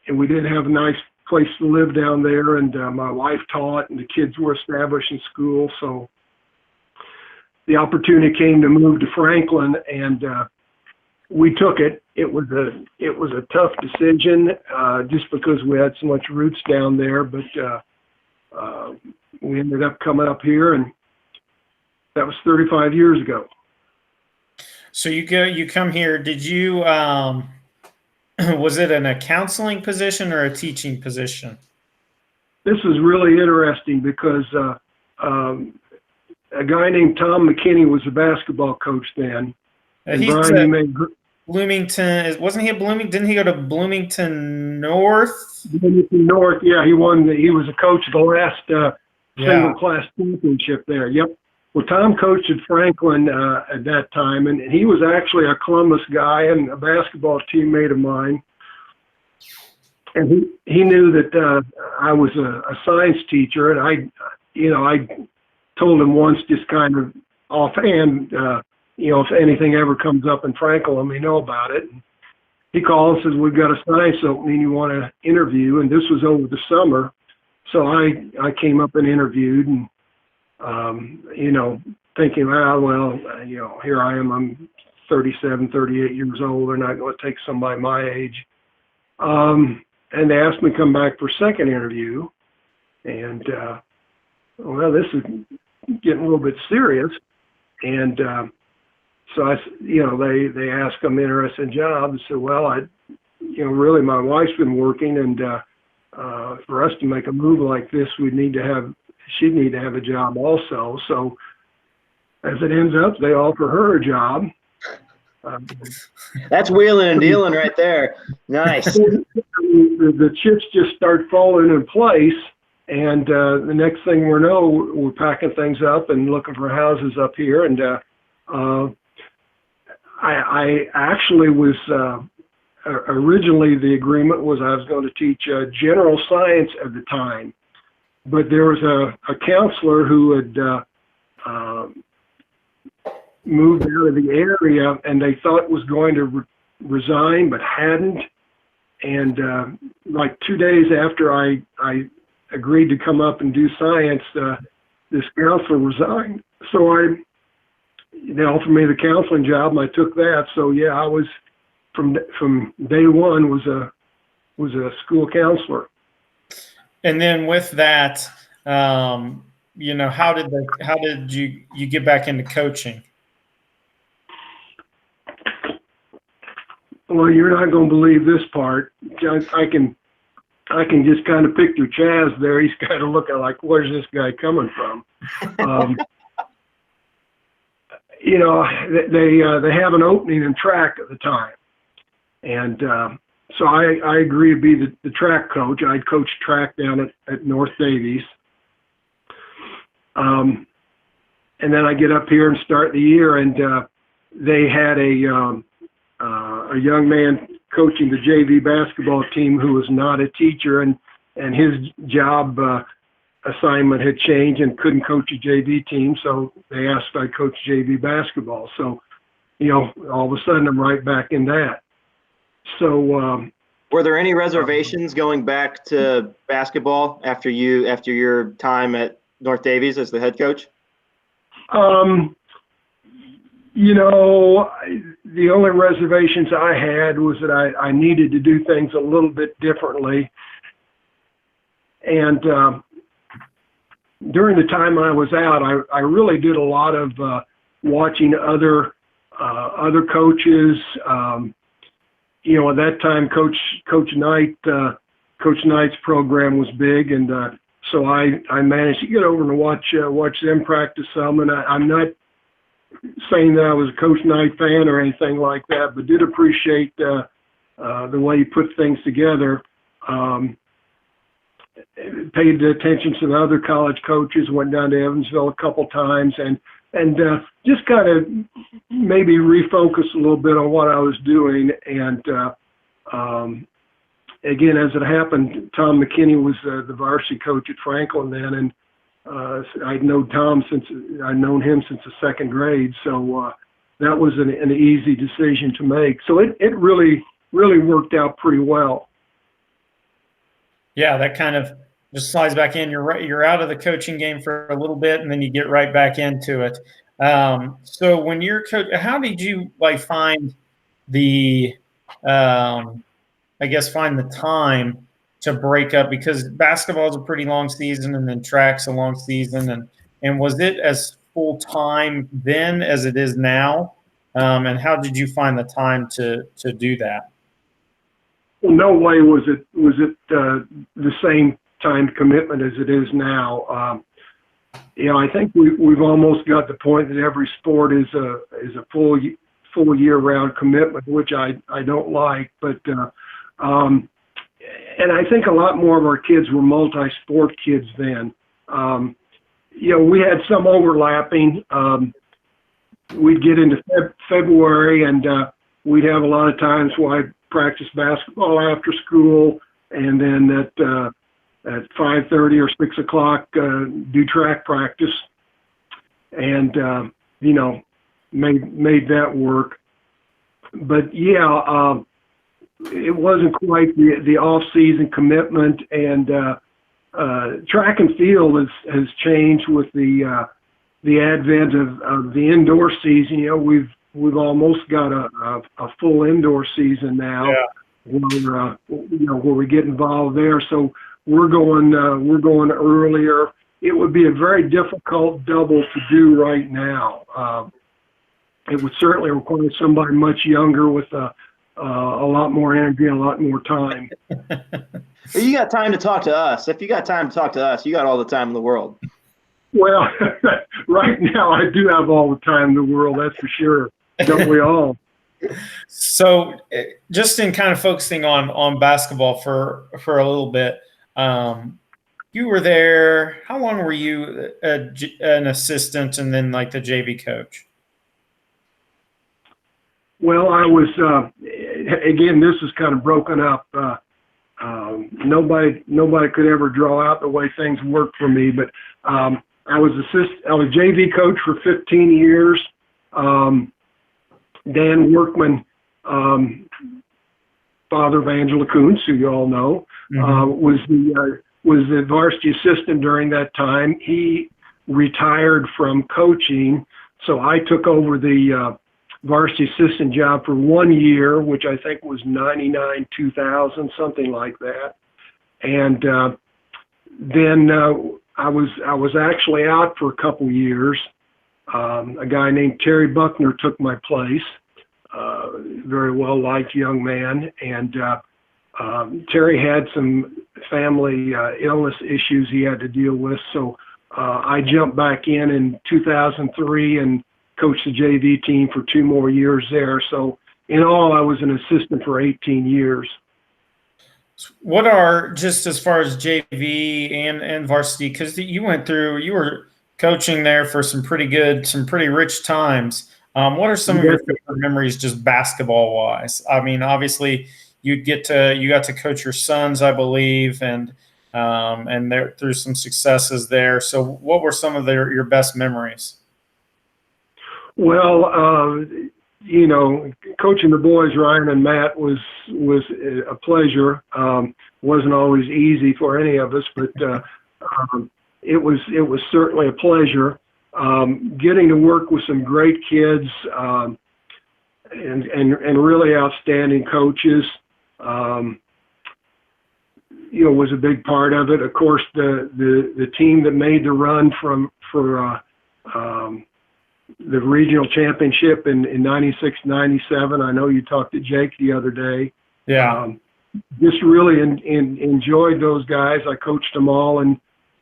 Speaker 3: have a nice place to live down there, and my wife taught, and the kids were established in school. So the opportunity came to move to Franklin, and we took it. It was a tough decision, just because we had so much roots down there. But we ended up coming up here, and that was 35 years ago.
Speaker 1: So you come here. Did you was it in a counseling position or a teaching position?
Speaker 3: This is really interesting because a guy named Tom McKinney was a basketball coach then. And Brian,
Speaker 1: Bloomington, wasn't he at Bloomington? Didn't he go to Bloomington North?
Speaker 3: Bloomington North, yeah. He was a coach of the last single class championship there. Yep. Well, Tom coached at Franklin at that time, and he was actually a Columbus guy and a basketball teammate of mine. And he knew that I was a science teacher, and I told him once, just kind of offhand, if anything ever comes up in Franklin, let me know about it. And he called and says, we've got a science opening you want to interview, and this was over the summer. So I came up and interviewed, and thinking, here I am, I'm 37, 38 years old. They're not going to take somebody my age. And they asked me to come back for a second interview. And, this is getting a little bit serious. And so they asked, I'm interested in jobs. I said, well, really my wife's been working, and for us to make a move like this, she'd need to have a job also. So as it ends up, they offer her a job.
Speaker 2: That's wheeling and dealing right there. Nice.
Speaker 3: The chips just start falling in place, and the next thing we know, we're packing things up and looking for houses up here. And I actually was originally, the agreement was I was going to teach general science at the time. But there was a counselor who had moved out of the area, and they thought was going to resign, but hadn't. And like 2 days after I agreed to come up and do science, this counselor resigned. So they offered me the counseling job, and I took that. So yeah, I was from day one was a school counselor.
Speaker 1: And then with that, how did you get back into coaching?
Speaker 3: Well, you're not going to believe this part. I can just kind of picture Chaz there. He's kind of looking like, where's this guy coming from? They have an opening in track at the time, and so I agreed to be the track coach. I'd coach track down at North Davies. And then I get up here and start the year, and they had a young man coaching the JV basketball team who was not a teacher, and his job assignment had changed and couldn't coach a JV team, so they asked if I'd coach JV basketball. So, all of a sudden I'm right back in that. So,
Speaker 2: were there any reservations going back to basketball after your time at North Davies as the head coach?
Speaker 3: The only reservations I had was that I needed to do things a little bit differently. And during the time I was out, I really did a lot of watching other coaches. At that time, Coach Knight's program was big, and so I managed to get over and watch them practice some. And I'm not saying that I was a Coach Knight fan or anything like that, but did appreciate the way he put things together. Paid attention to the other college coaches, went down to Evansville a couple times, and just kind of maybe refocus a little bit on what I was doing. And again, as it happened, Tom McKinney was the varsity coach at Franklin then, and I'd known him since the second grade, so that was an easy decision to make. So it really worked out pretty well.
Speaker 1: Yeah, that kind of just slides back in. You're out of the coaching game for a little bit, and then you get right back into it. So when you're how did you find the find the time to break up, because basketball is a pretty long season and then track's a long season, and was it as full time then as it is now? And how did you find the time to do that?
Speaker 3: Well, no way was it the same time commitment as it is now. I think we've almost got the point that every sport is a full year round commitment, which I don't like, but and I think a lot more of our kids were multi-sport kids then. We had some overlapping. We'd get into February, and we'd have a lot of times where I'd practice basketball after school, and then at 5:30 or 6 o'clock do track practice, and made that work. But yeah, it wasn't quite the off-season commitment, and track and field has changed with the advent of the indoor season. We've almost got a full indoor season now, where we get involved there. So we're going earlier. It would be a very difficult double to do right now. It would certainly require somebody much younger with a lot more energy and a lot more time.
Speaker 2: You got time to talk to us. If you got time to talk to us, you got all the time in the world.
Speaker 3: Well, right now I do have all the time in the world, that's for sure. Don't we all?
Speaker 1: So just in kind of focusing on basketball for a little bit, you were there. How long were you an assistant and then the JV coach?
Speaker 3: Well, I was, again, this is kind of broken up. Nobody could ever draw out the way things worked for me, but I was JV coach for 15 years. Dan Workman, father of Angela Kuntz, who you all know, was the varsity assistant during that time. He retired from coaching, so I took over the varsity assistant job for 1 year, which I think was 99, 2000, something like that. And then I was actually out for a couple years. A guy named Terry Buckner took my place, very well-liked young man, and Terry had some family illness issues he had to deal with, so I jumped back in 2003 and coached the JV team for 2 more years there. So in all, I was an assistant for 18 years.
Speaker 1: What are, just as far as JV and varsity, because you were coaching there for some pretty rich times. What are some of your favorite memories, just basketball wise? I mean, obviously you got to coach your sons, I believe, and there through some successes there. So what were some of your best memories?
Speaker 3: Well, coaching the boys, Ryan and Matt, was a pleasure. Wasn't always easy for any of us, but it was certainly a pleasure. getting to work with some great kids and really outstanding coaches, was a big part of it. Of course, the team that made the run for the regional championship in 96, 97. I know you talked to Jake the other day.
Speaker 1: Yeah.
Speaker 3: Just really enjoyed those guys. I coached them all in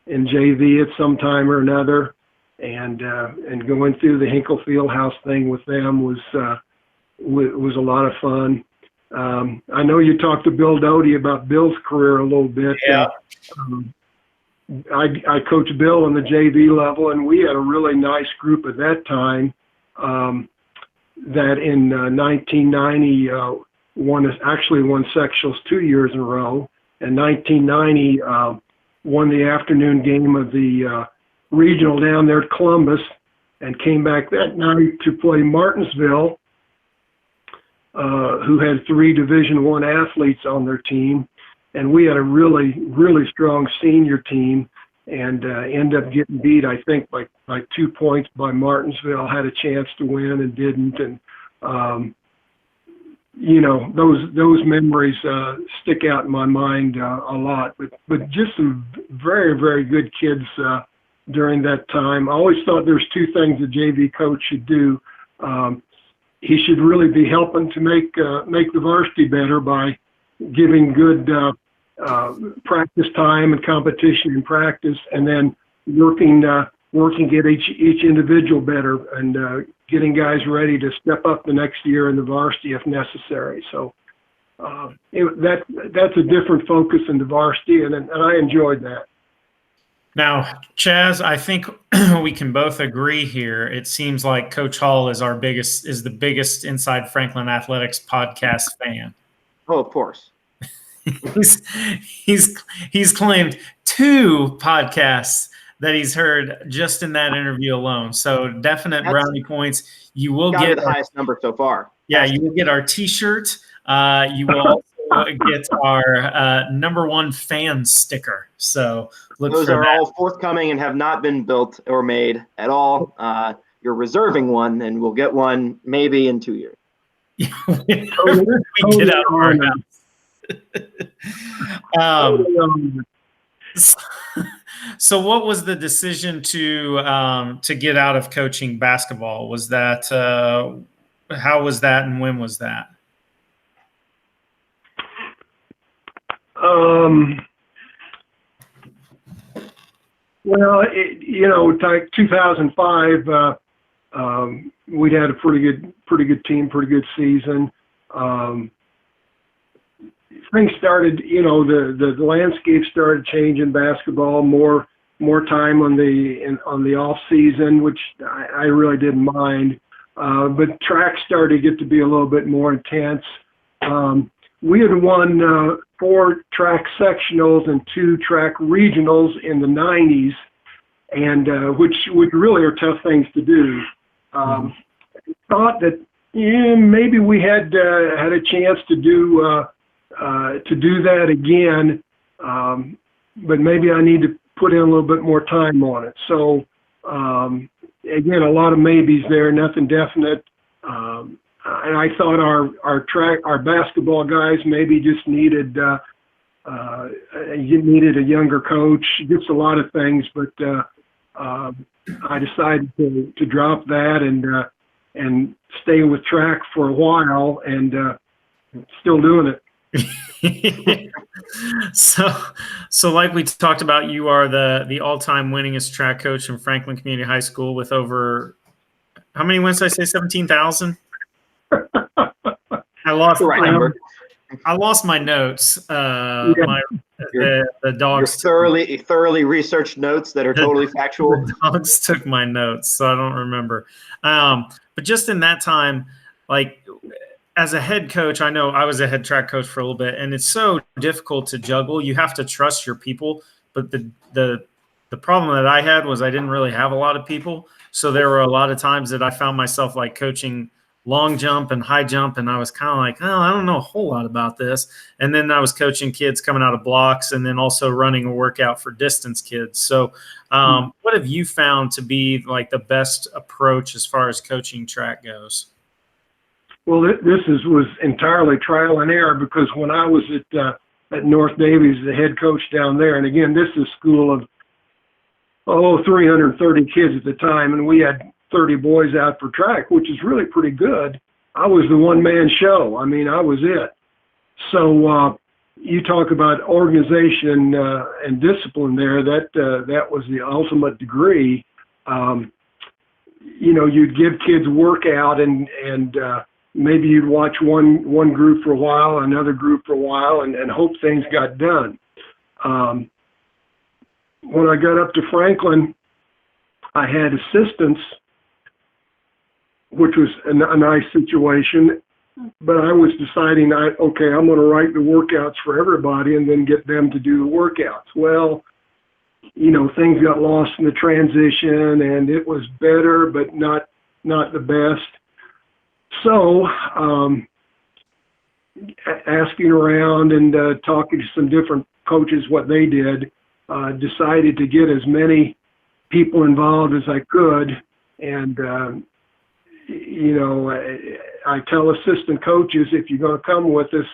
Speaker 3: JV at some time or another, and going through the Hinkle Fieldhouse thing with them was a lot of fun. I know you talked to Bill Doty about Bill's career a little bit.
Speaker 1: Yeah.
Speaker 3: I coached Bill on the JV level, and we had a really nice group at that time that in 1990 won sectionals 2 years in a row. And 1990 won the afternoon game of the regional down there at Columbus, and came back that night to play Martinsville, who had 3 Division I athletes on their team. And we had a really, really strong senior team, and ended up getting beat, I think, by 2 points by Martinsville. Had a chance to win and didn't. And, those memories stick out in my mind a lot. But just some very, very good kids during that time. I always thought there's 2 things a JV coach should do. He should really be helping to make the varsity better by giving good practice time and competition in practice, and then working get each individual better, and getting guys ready to step up the next year in the varsity if necessary. So that's a different focus in the varsity, and I enjoyed that.
Speaker 1: Now, Chaz, I think we can both agree here. It seems like Coach Hall is the biggest Inside Franklin Athletics podcast fan.
Speaker 2: Oh, of course.
Speaker 1: He's claimed 2 podcasts that he's heard just in that interview alone. So definite brownie points. You will get
Speaker 2: the highest number so far.
Speaker 1: Yeah, you will get our T-shirt. You will also get our number 1 fan sticker. So look
Speaker 2: those
Speaker 1: for
Speaker 2: are
Speaker 1: that.
Speaker 2: all forthcoming and have not been built or made at all. You're reserving one, and we'll get one maybe in 2 years.
Speaker 1: we get out of our house. So what was the decision to get out of coaching basketball? Was that how was that, and when was that?
Speaker 3: Well, 2005, we'd had a pretty good team, pretty good season. Things started, the landscape started changing basketball, more time on the off season, which I really didn't mind. But track started to get to be a little bit more intense. We had won 4 track sectionals and 2 track regionals in the 90s, and which really are tough things to do. Thought that maybe we had a chance to do that again, but maybe I need to put in a little bit more time on it. So again, a lot of maybes there, nothing definite. And I thought our basketball guys maybe just needed a younger coach, just a lot of things. But I decided to drop that and stay with track for a while, and still doing it.
Speaker 1: So like we talked about, you are the all-time winningest track coach in Franklin Community High School with over, how many wins did I say? 17,000. I lost my notes. The dogs.
Speaker 2: Your thoroughly researched notes that are totally factual.
Speaker 1: The dogs took my notes, so I don't remember. But just in that time, like, as a head coach, I know I was a head track coach for a little bit, and it's so difficult to juggle. You have to trust your people, but the problem that I had was I didn't really have a lot of people. So there were a lot of times that I found myself like coaching long jump and high jump, and I was kind of like, oh, I don't know a whole lot about this. And then I was coaching kids coming out of blocks, and then also running a workout for distance kids. So what have you found to be like the best approach as far as coaching track goes?
Speaker 3: Well, was entirely trial and error, because when I was at North Davies, the head coach down there, and again, this is a school of 330 kids at the time, and we had 30 boys out for track, which is really pretty good. I was the one-man show. I mean, I was it. So you talk about organization and discipline there. That was the ultimate degree. You'd give kids workout, and maybe you'd watch one group for a while, another group for a while, and hope things got done. When I got up to Franklin, I had assistants, which was a nice situation, but I was deciding, I'm going to write the workouts for everybody and then get them to do the workouts. Well, things got lost in the transition, and it was better, but not the best. So, asking around and talking to some different coaches what they did, decided to get as many people involved as I could. And, I tell assistant coaches, if you're going to come with us,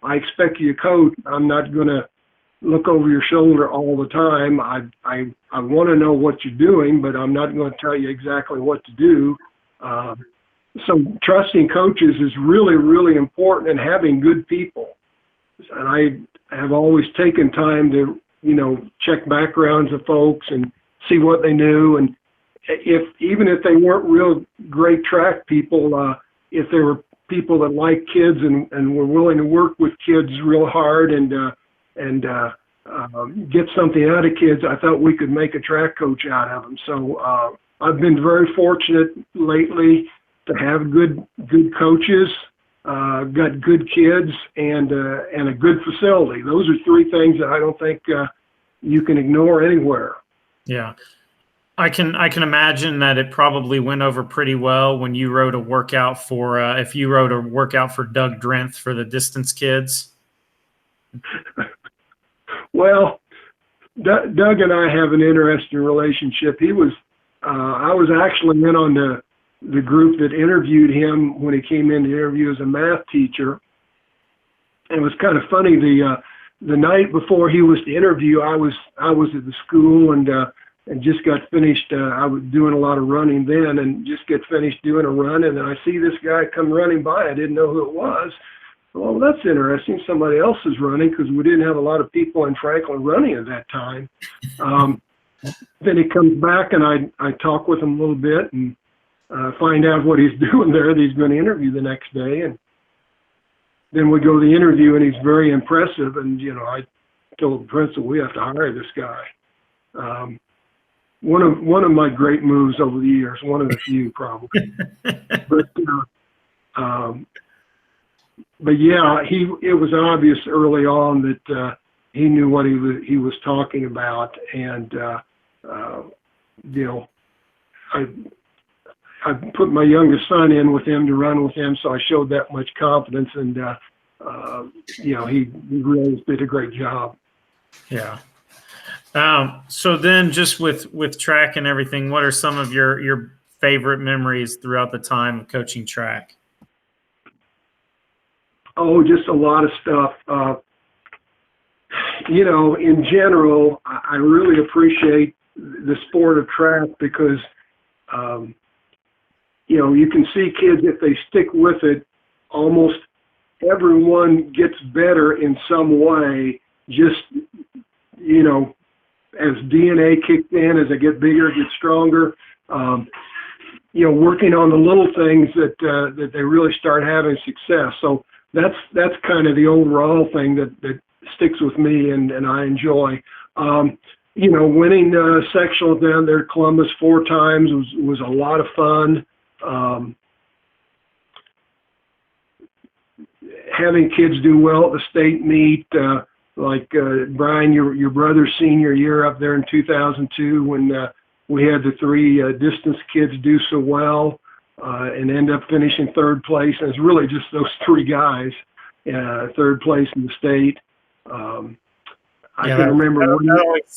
Speaker 3: I expect you to coach. I'm not going to look over your shoulder all the time. I want to know what you're doing, but I'm not going to tell you exactly what to do. So trusting coaches is really, really important, and having good people. And I have always taken time to, check backgrounds of folks and see what they knew. And even if they weren't real great track people, if they were people that liked kids and were willing to work with kids real hard and get something out of kids, I thought we could make a track coach out of them. So I've been very fortunate lately to have good coaches, got good kids, and a good facility. Those are three things that I don't think you can ignore anywhere.
Speaker 1: Yeah. I can imagine that it probably went over pretty well when you wrote a workout for if you wrote a workout for Doug Drenth for the distance kids.
Speaker 3: Well, Doug and I have an interesting relationship. He was I was actually in on the group that interviewed him when he came in to interview as a math teacher. And it was kind of funny. The night before he was to interview, I was at the school and just got finished. I was doing a lot of running then, and just get finished doing a run, and then I see this guy come running by. I didn't know who it was. Well, that's interesting. Somebody else is running, because we didn't have a lot of people in Franklin running at that time. Then he comes back, and I talk with him a little bit and find out what he's doing there, that he's going to interview the next day. And then we go to the interview, and he's very impressive. And, I told the principal, we have to hire this guy. One of my great moves over the years, one of the few probably. But yeah, it was obvious early on that he knew what he was talking about, and I put my youngest son in with him to run with him, so I showed that much confidence, and he really did a great job.
Speaker 1: Yeah. So then, just with track and everything, what are some of your favorite memories throughout the time of coaching track?
Speaker 3: Oh, just a lot of stuff. In general, I really appreciate the sport of track, because you can see kids, if they stick with it, almost everyone gets better in some way, just, as DNA kicks in, as they get bigger, get stronger, working on the little things that they really start having success. So that's kind of the overall thing that sticks with me and I enjoy. Winning sectionals down there at Columbus 4 times was a lot of fun. Having kids do well at the state meet, like Brian, your brother's senior year up there in 2002, when we had the 3 distance kids do so well. and end up finishing third place. And it's really just those three guys, third place in the state. I can remember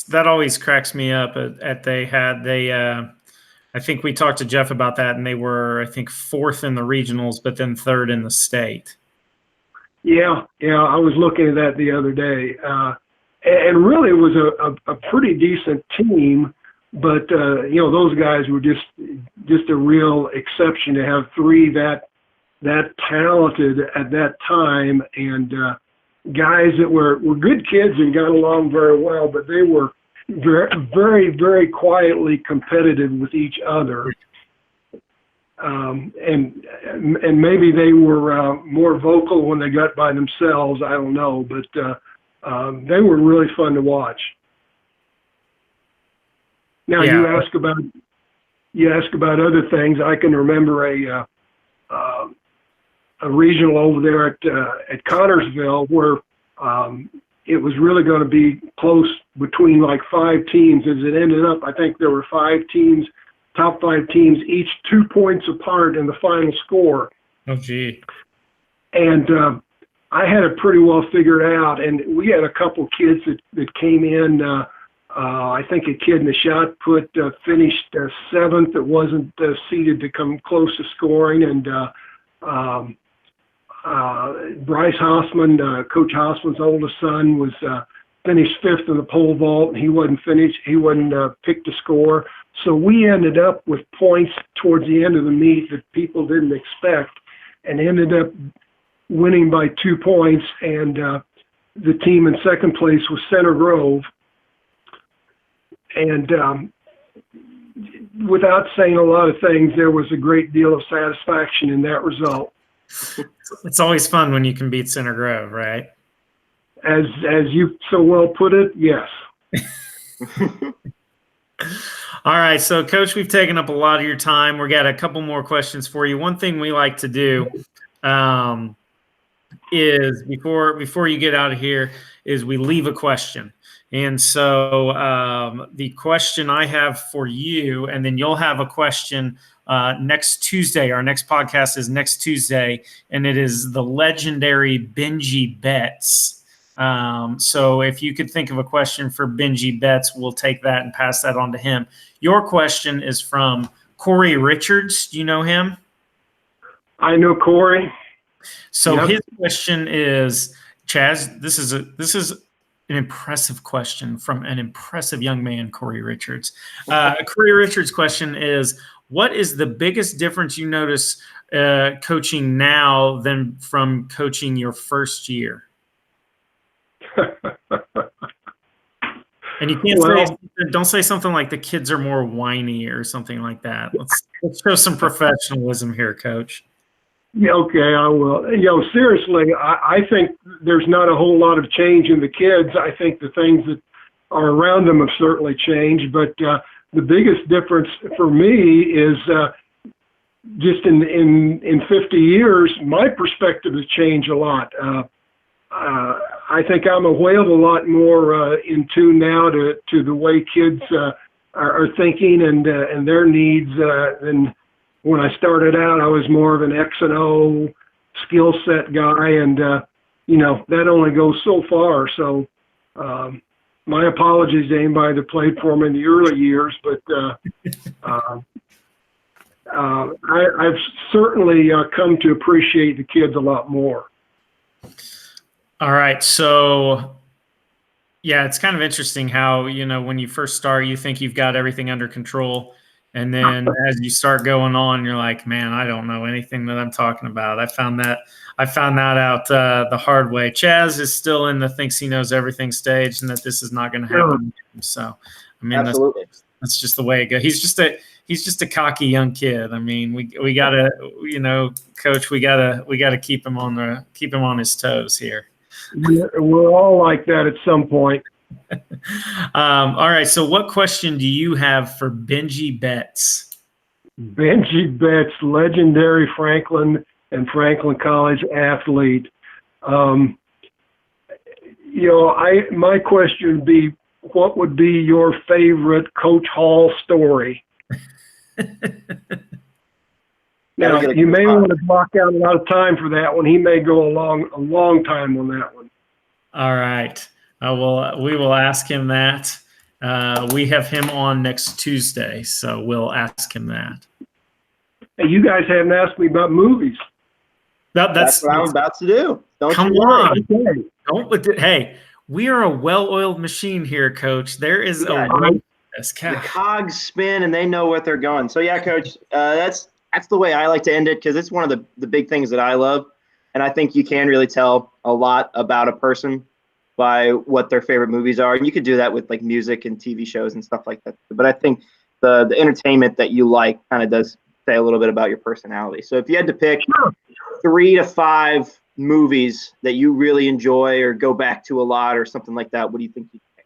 Speaker 1: that always cracks me up. I think we talked to Jeff about that, and they were, I think, fourth in the regionals, but then third in the state.
Speaker 3: Yeah, I was looking at that the other day, and really it was a pretty decent team, but those guys were just a real exception to have three that talented at that time, and guys that were good kids and got along very well, but they were very, very, very quietly competitive with each other. And maybe they were more vocal when they got by themselves. I don't know, but they were really fun to watch. Now you ask about other things. I can remember a regional over there at Connorsville where it was really going to be close between like 5 teams. As it ended up, I think there were 5 teams. Top 5 teams, each 2 points apart in the final score.
Speaker 1: Oh, gee.
Speaker 3: And I had it pretty well figured out. And we had a couple kids that came in. I think a kid in the shot put finished 7th that wasn't seeded to come close to scoring. And Bryce Hossman, Coach Hossman's oldest son, was finished 5th in the pole vault, and he wasn't finished. He wasn't picked to score. So we ended up with points towards the end of the meet that people didn't expect, and ended up winning by 2 points. And the team in second place was Center Grove. And without saying a lot of things, there was a great deal of satisfaction in that result.
Speaker 1: It's always fun when you can beat Center Grove, right?
Speaker 3: As you so well put it, yes.
Speaker 1: All right, so Coach, we've taken up a lot of your time. We got a couple more questions for you. One thing we like to do is before you get out of here is we leave a question. And so the question I have for you, and then you'll have a question next Tuesday. Our next podcast is next Tuesday, and it is the legendary Benji Betts. So if you could think of a question for Benji Betts, we'll take that and pass that on to him. Your question is from Corey Richards. Do you know him?
Speaker 3: I know Corey.
Speaker 1: So
Speaker 3: Yep.
Speaker 1: His question is, Chaz, this is an impressive question from an impressive young man, Corey Richards. Corey Richards' question is, what is the biggest difference you notice coaching now than from coaching your first year? And you can't don't say something like the kids are more whiny or something like that. Let's show some professionalism here, Coach.
Speaker 3: Yeah, okay, I will. Seriously, I think there's not a whole lot of change in the kids. I think the things that are around them have certainly changed, but the biggest difference for me is just in 50 years, my perspective has changed a lot. I think I'm a whale of a lot more in tune now to the way kids are thinking and their needs than when I started out. I was more of an X and O skill set guy, and that only goes so far. So my apologies to anybody that played for him in the early years, but I've certainly come to appreciate the kids a lot more.
Speaker 1: All right. So, yeah, it's kind of interesting how, when you first start, you think you've got everything under control. And then as you start going on, you're like, man, I don't know anything that I'm talking about. I found that out the hard way. Chaz is still in the thinks he knows everything stage and that this is not going to happen. So, I mean,
Speaker 2: absolutely.
Speaker 1: That's just the way it goes. He's just a cocky young kid. I mean, we gotta, Coach, we gotta keep him on his toes here.
Speaker 3: We're all like that at some point.
Speaker 1: All right. So what question do you have for Benji Betts?
Speaker 3: Benji Betts, legendary Franklin and Franklin College athlete. My question would be, what would be your favorite Coach Hall story? Now, you may want to block out a lot of time for that one. He may go a long time on that one.
Speaker 1: All right. We will ask him that. We have him on next Tuesday, so we'll ask him that.
Speaker 3: Hey, you guys haven't asked me about movies.
Speaker 2: That's what I'm about to do.
Speaker 1: Come on. Hey, we are a well-oiled machine here, Coach. There is a way.
Speaker 2: The cogs spin, and they know what they're going. So, yeah, Coach, that's the way I like to end it, because it's one of the big things that I love. And I think you can really tell a lot about a person by what their favorite movies are. And you could do that with like music and TV shows and stuff like that. But I think the entertainment that you like kind of does say a little bit about your personality. So if you had to pick 3 to 5 movies that you really enjoy or go back to a lot or something like that, what do you think you'd pick?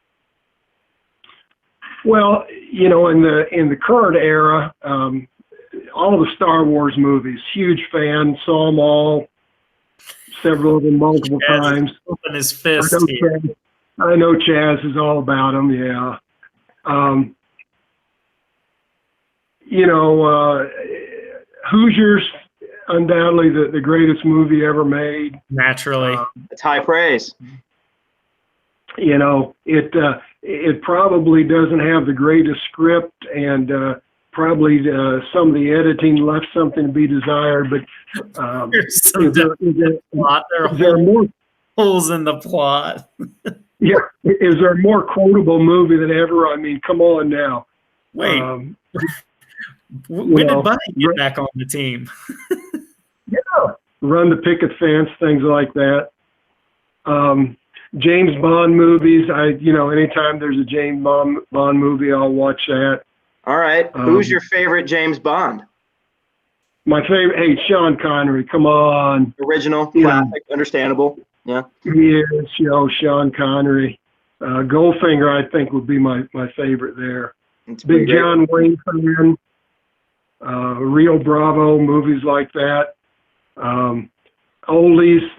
Speaker 3: Well, in the current era, all the Star Wars movies, huge fan, saw them all, several of them multiple times.
Speaker 1: Open his fist here.
Speaker 3: I know Chaz is all about them. Yeah. Hoosiers, undoubtedly the greatest movie ever made.
Speaker 1: Naturally,
Speaker 2: it's high praise.
Speaker 3: It probably doesn't have the greatest script, and probably some of the editing left something to be desired. But
Speaker 1: is there more holes in the plot?
Speaker 3: Yeah, is there a more quotable movie than ever? I mean, come on now.
Speaker 1: Wait, when did Buddy get back on the team?
Speaker 3: Yeah, Run the Picket Fence, things like that. James Bond movies. Anytime there's a James Bond movie, I'll watch that.
Speaker 2: All right. Who's your favorite James Bond?
Speaker 3: My favorite, hey, Sean Connery. Come on.
Speaker 2: Original, classic, understandable. Yeah.
Speaker 3: Yes, Sean Connery. Goldfinger, I think, would be my favorite there. Big John Wayne fan. Rio Bravo, movies like that. Oldies,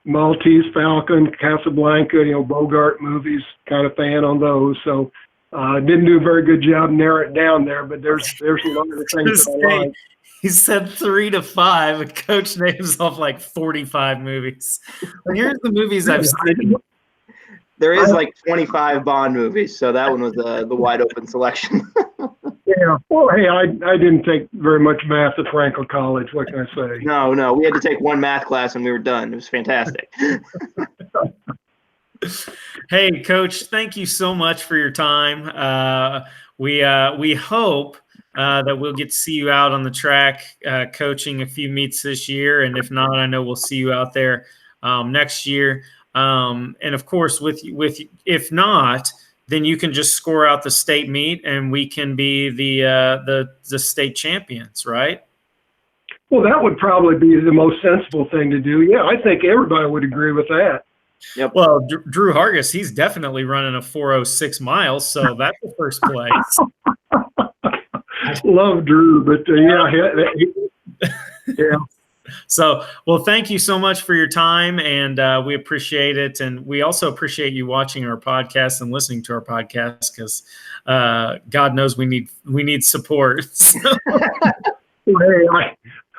Speaker 3: Maltese Falcon, Casablanca, Bogart movies, kind of fan on those. So didn't do a very good job narrowing it down there, but there's a lot of things that I like.
Speaker 1: He said 3 to 5. A coach names off like 45 movies. But here's the movies I've seen.
Speaker 2: There is like 25 Bond movies, so that one was the wide open selection.
Speaker 3: Yeah. Well, hey, I didn't take very much math at Franklin College. What can I say?
Speaker 2: No. We had to take one math class and we were done. It was fantastic.
Speaker 1: Hey, Coach, thank you so much for your time. We hope that we'll get to see you out on the track coaching a few meets this year. And if not, I know we'll see you out there next year. And of course, if not, then you can just score out the state meet and we can be the state champions, right?
Speaker 3: Well, that would probably be the most sensible thing to do. Yeah, I think everybody would agree with that.
Speaker 2: Yep.
Speaker 1: Well, Drew Hargis, he's definitely running a 4:06 miles, so that's the first place.
Speaker 3: Love Drew, but yeah.
Speaker 1: So, well, thank you so much for your time, and we appreciate it. And we also appreciate you watching our podcast and listening to our podcast because God knows we need support.
Speaker 3: Hey,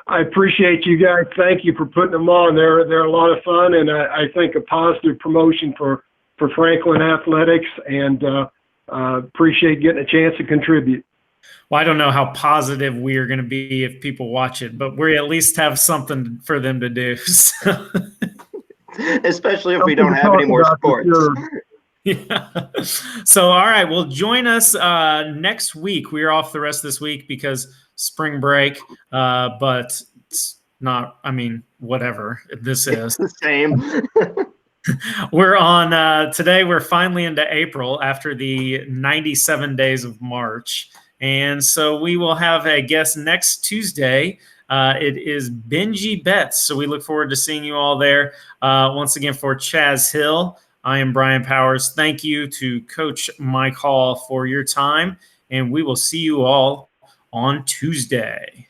Speaker 3: I appreciate you guys. Thank you for putting them on. They're a lot of fun, and I think a positive promotion for Franklin Athletics, and appreciate getting a chance to contribute.
Speaker 1: Well, I don't know how positive we are going to be if people watch it, but we at least have something for them to do. So.
Speaker 2: Especially if we don't have any more sports.
Speaker 1: Yeah. So, all right. Well, join us next week. We're off the rest of this week because spring break, but it's not, whatever this is.
Speaker 2: It's the same.
Speaker 1: We're on today. We're finally into April after the 97 days of March. And so we will have a guest next Tuesday. It is Benji Betts. So we look forward to seeing you all there. Once again, for Chaz Hill, I am Brian Powers. Thank you to Coach Mike Hall for your time. And we will see you all on Tuesday.